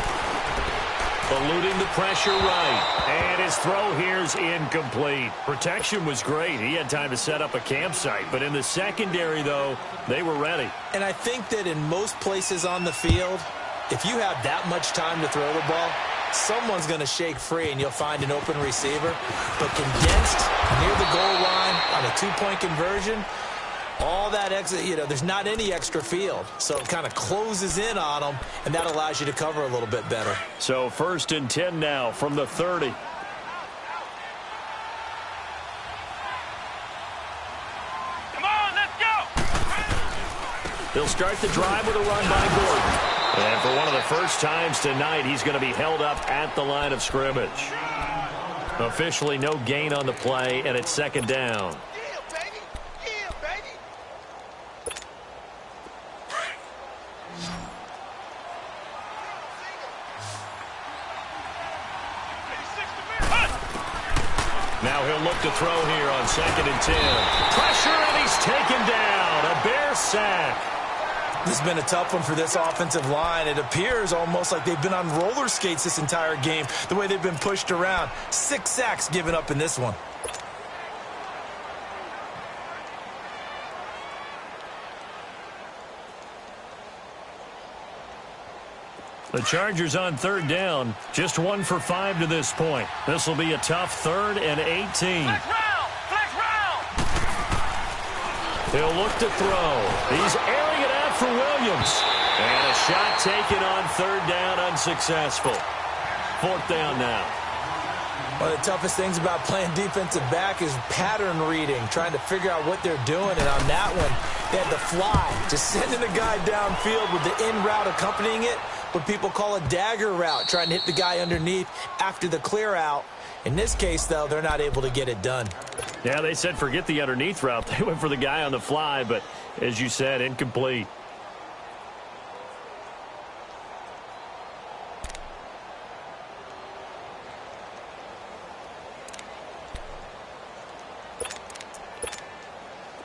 Eluding the pressure right. And his throw here's incomplete. Protection was great. He had time to set up a campsite. But in the secondary, though, they were ready. And I think that in most places on the field, if you have that much time to throw the ball, someone's going to shake free and you'll find an open receiver. But condensed near the goal line on a 2-point conversion, all that extra, there's not any extra field. So it kind of closes in on them, and that allows you to cover a little bit better. So 1st and 10 now from the 30. Come on, let's go! They'll start the drive with a run by Gordon. And for one of the first times tonight, he's going to be held up at the line of scrimmage. Officially no gain on the play, and it's 2nd down. Now he'll look to throw here on 2nd and 10. Pressure, and he's taken down. A Bear sack. This has been a tough one for this offensive line. It appears almost like they've been on roller skates this entire game, the way they've been pushed around. 6 sacks given up in this one. The Chargers on 3rd down, just 1 for 5 to this point. This will be a tough 3rd and 18. Flex round! Flex round! He'll look to throw. He's airing it out for Williams. And a shot taken on 3rd down, unsuccessful. 4th down now. One of the toughest things about playing defensive back is pattern reading, trying to figure out what they're doing. And on that one, they had to fly, just sending the guy downfield with the in route accompanying it. What people call a dagger route, trying to hit the guy underneath after the clear out. In this case, though, they're not able to get it done. Yeah, they said forget the underneath route. They went for the guy on the fly, but as you said, incomplete.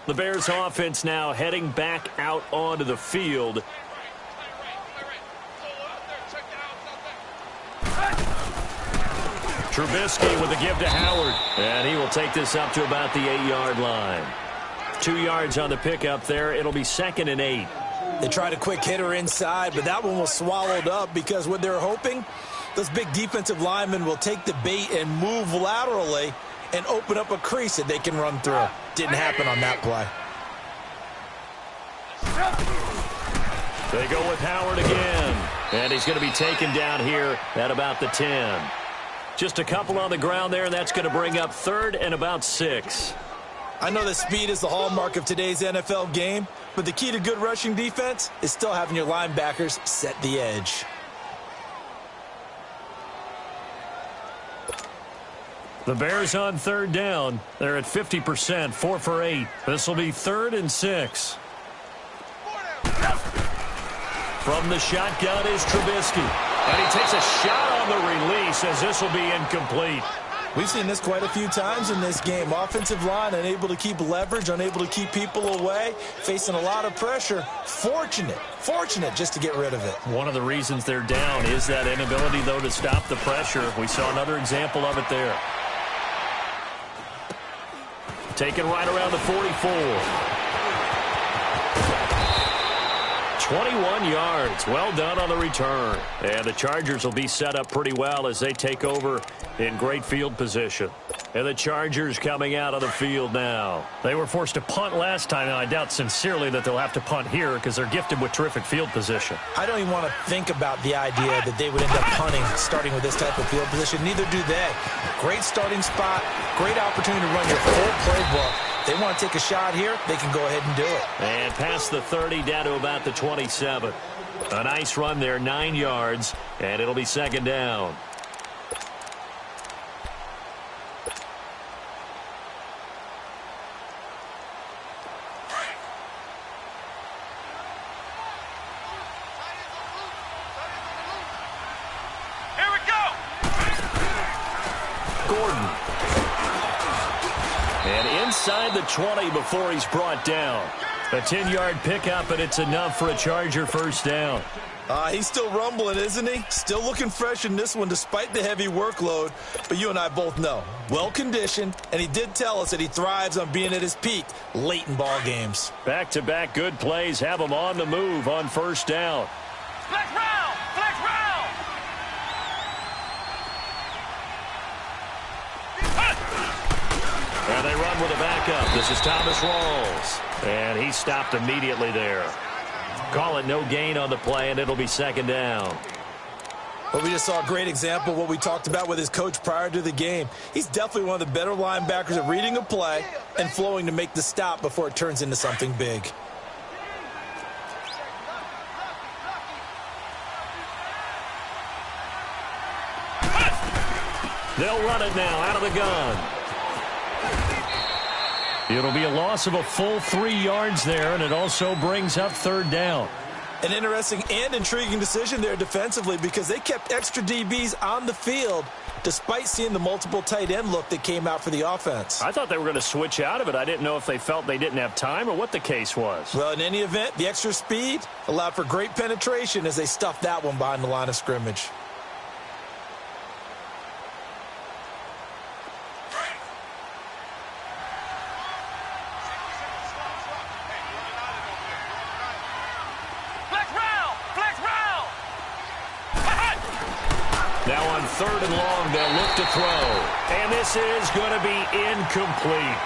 The Bears offense now heading back out onto the field. Trubisky with the give to Howard. And he will take this up to about the 8-yard line. 2 yards on the pickup there. It'll be 2nd and 8. They tried a quick hitter inside, but that one was swallowed up because what they're hoping, those big defensive linemen will take the bait and move laterally and open up a crease that they can run through. Didn't happen on that play. They go with Howard again. And he's going to be taken down here at about the 10. Just a couple on the ground there, and that's going to bring up 3rd and about 6. I know that speed is the hallmark of today's NFL game, but the key to good rushing defense is still having your linebackers set the edge. The Bears on 3rd down. They're at 50%, 4 for 8. This will be 3rd and 6. From the shotgun is Trubisky. And he takes a shot on the release as this will be incomplete. We've seen this quite a few times in this game. Offensive line unable to keep leverage, unable to keep people away, facing a lot of pressure. Fortunate just to get rid of it. One of the reasons they're down is that inability, though, to stop the pressure. We saw another example of it there. Taken right around the 44. 21 yards. Well done on the return. And the Chargers will be set up pretty well as they take over in great field position. And the Chargers coming out of the field now. They were forced to punt last time, and I doubt sincerely that they'll have to punt here because they're gifted with terrific field position. I don't even want to think about the idea that they would end up punting starting with this type of field position. Neither do they. Great starting spot, great opportunity to run your full playbook. They want to take a shot here, they can go ahead and do it. And past the 30 down to about the 27. A nice run there, 9 yards, and it'll be 2nd down. Here we go! Gordon. And inside the 20 before he's brought down. A 10-yard pickup, and it's enough for a Charger 1st down. He's still rumbling, isn't he? Still looking fresh in this one despite the heavy workload. But you and I both know, well-conditioned, and he did tell us that he thrives on being at his peak late in ball games. Back-to-back good plays have him on the move on 1st down. Flex round! Flex round! And they run with a backup. This is Thomas Rawls. And he stopped immediately there. Call it no gain on the play, and it'll be 2nd down. Well, we just saw a great example of what we talked about with his coach prior to the game. He's definitely one of the better linebackers at reading a play and flowing to make the stop before it turns into something big. They'll run it now out of the gun. It'll be a loss of a full 3 yards there, and it also brings up 3rd down. An interesting and intriguing decision there defensively because they kept extra DBs on the field despite seeing the multiple tight end look that came out for the offense. I thought they were going to switch out of it. I didn't know if they felt they didn't have time or what the case was. Well, in any event, the extra speed allowed for great penetration as they stuffed that one behind the line of scrimmage. Now on 3rd and long, they'll look to throw. And this is going to be incomplete.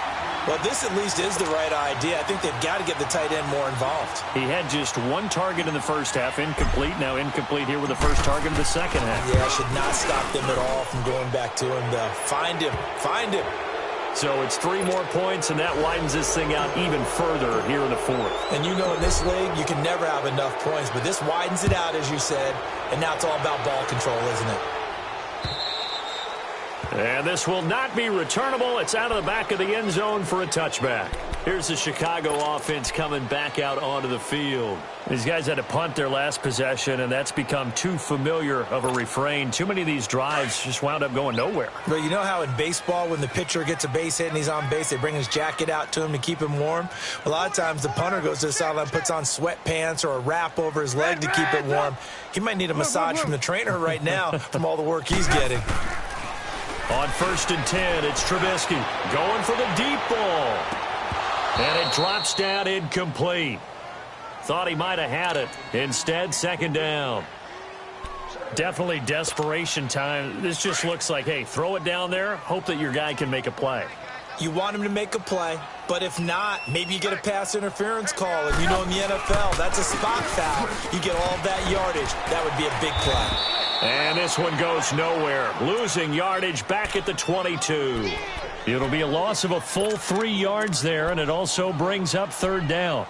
Well, this at least is the right idea. I think they've got to get the tight end more involved. He had just one target in the first half, incomplete. Now incomplete here with the first target of the second half. Yeah, should not stop them at all from going back to him, though. Find him. Find him. So it's 3 more points, and that widens this thing out even further here in the 4th. And you know in this league, you can never have enough points, but this widens it out, as you said, and now it's all about ball control, isn't it? And this will not be returnable. It's out of the back of the end zone for a touchback. Here's the Chicago offense coming back out onto the field. These guys had to punt their last possession, and that's become too familiar of a refrain. Too many of these drives just wound up going nowhere. But you know how in baseball, when the pitcher gets a base hit and he's on base, they bring his jacket out to him to keep him warm? A lot of times the punter goes to the sideline, puts on sweatpants or a wrap over his leg to keep it warm. He might need a massage from the trainer right now from all the work he's getting. On 1st and 10, it's Trubisky going for the deep ball. And it drops down incomplete. Thought he might have had it. Instead, 2nd down. Definitely desperation time. This just looks like, hey, throw it down there, hope that your guy can make a play. You want him to make a play, but if not, maybe you get a pass interference call. And you know in the NFL, that's a spot foul. You get all of that yardage. That would be a big play. And this one goes nowhere. Losing yardage back at the 22. It'll be a loss of a full 3 yards there, and it also brings up 3rd down.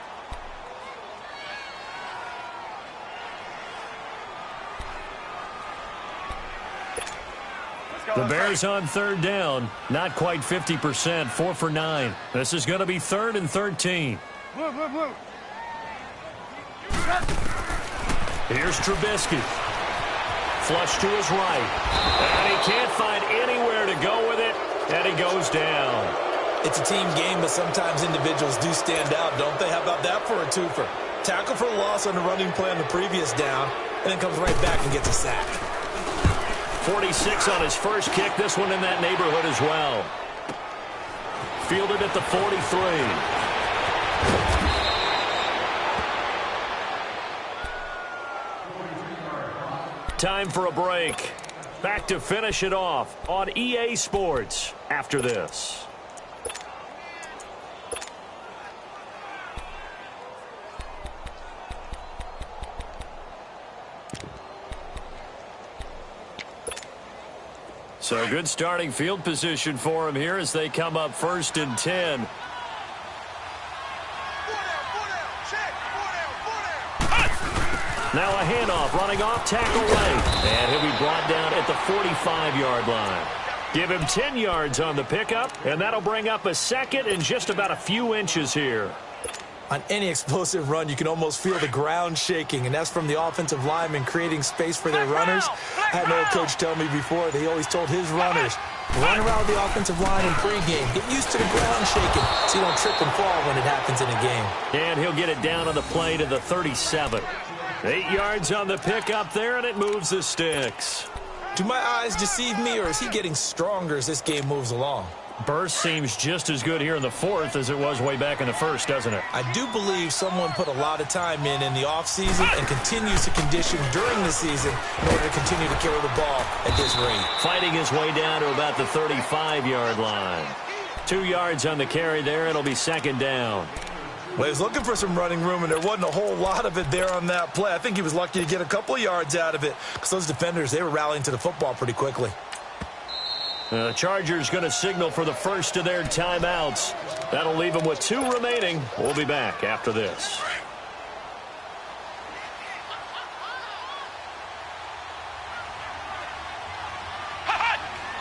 The Bears on 3rd down. Not quite 50%. 4 for 9. This is going to be 3rd and 13. Blue, blue, blue. Here's Trubisky. Flush to his right. And he can't find anywhere to go with it. And he goes down. It's a team game, but sometimes individuals do stand out, don't they? How about that for a twofer? Tackle for a loss on the running play on the previous down, and then comes right back and gets a sack. 46 on his first kick. This one in that neighborhood as well. Fielded at the 43. Time for a break. Back to finish it off on EA Sports after this. So good starting field position for him here as they come up 1st and 10. Now a handoff, running off, tackle right. And he'll be brought down at the 45-yard line. Give him 10 yards on the pickup, and that'll bring up a 2nd and just about a few inches here. On any explosive run, you can almost feel the ground shaking, and that's from the offensive linemen creating space for their runners. I had an old coach tell me before, they always told his runners, run around the offensive line in pregame. Get used to the ground shaking so you don't trip and fall when it happens in a game. And he'll get it down on the play to the 37. 8 yards on the pickup there, and it moves the sticks. Do my eyes deceive me, or is he getting stronger as this game moves along? Burst seems just as good here in the 4th as it was way back in the 1st, doesn't it? I do believe someone put a lot of time in the offseason and continues to condition during the season in order to continue to carry the ball at this rate. Fighting his way down to about the 35-yard line. 2 yards on the carry there. It'll be 2nd down. Well, he was looking for some running room, and there wasn't a whole lot of it there on that play. I think he was lucky to get a couple of yards out of it because those defenders, they were rallying to the football pretty quickly. The Chargers going to signal for the first of their timeouts. That'll leave them with 2 remaining. We'll be back after this.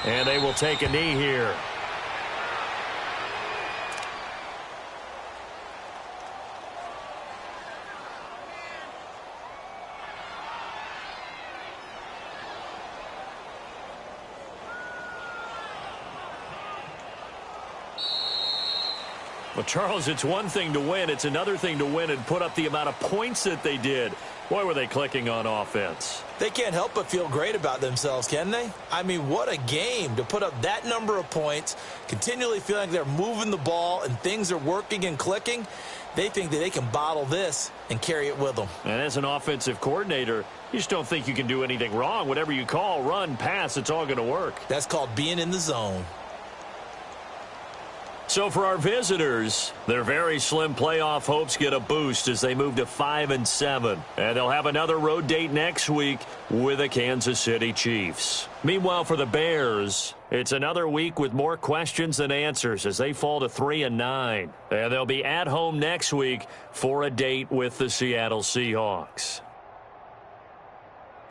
And they will take a knee here. Well, Charles, it's one thing to win. It's another thing to win and put up the amount of points that they did. Boy, were they clicking on offense. They can't help but feel great about themselves, can they? I mean, what a game to put up that number of points, continually feeling like they're moving the ball and things are working and clicking. They think that they can bottle this and carry it with them. And as an offensive coordinator, you just don't think you can do anything wrong. Whatever you call, run, pass, it's all going to work. That's called being in the zone. So for our visitors, their very slim playoff hopes get a boost as they move to 5-7. And they'll have another road date next week with the Kansas City Chiefs. Meanwhile, for the Bears, it's another week with more questions than answers as they fall to 3-9. And they'll be at home next week for a date with the Seattle Seahawks.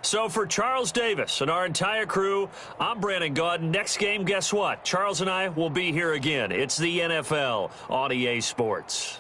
So for Charles Davis and our entire crew, I'm Brandon Gaudin. Next game, guess what? Charles and I will be here again. It's the NFL on EA Sports.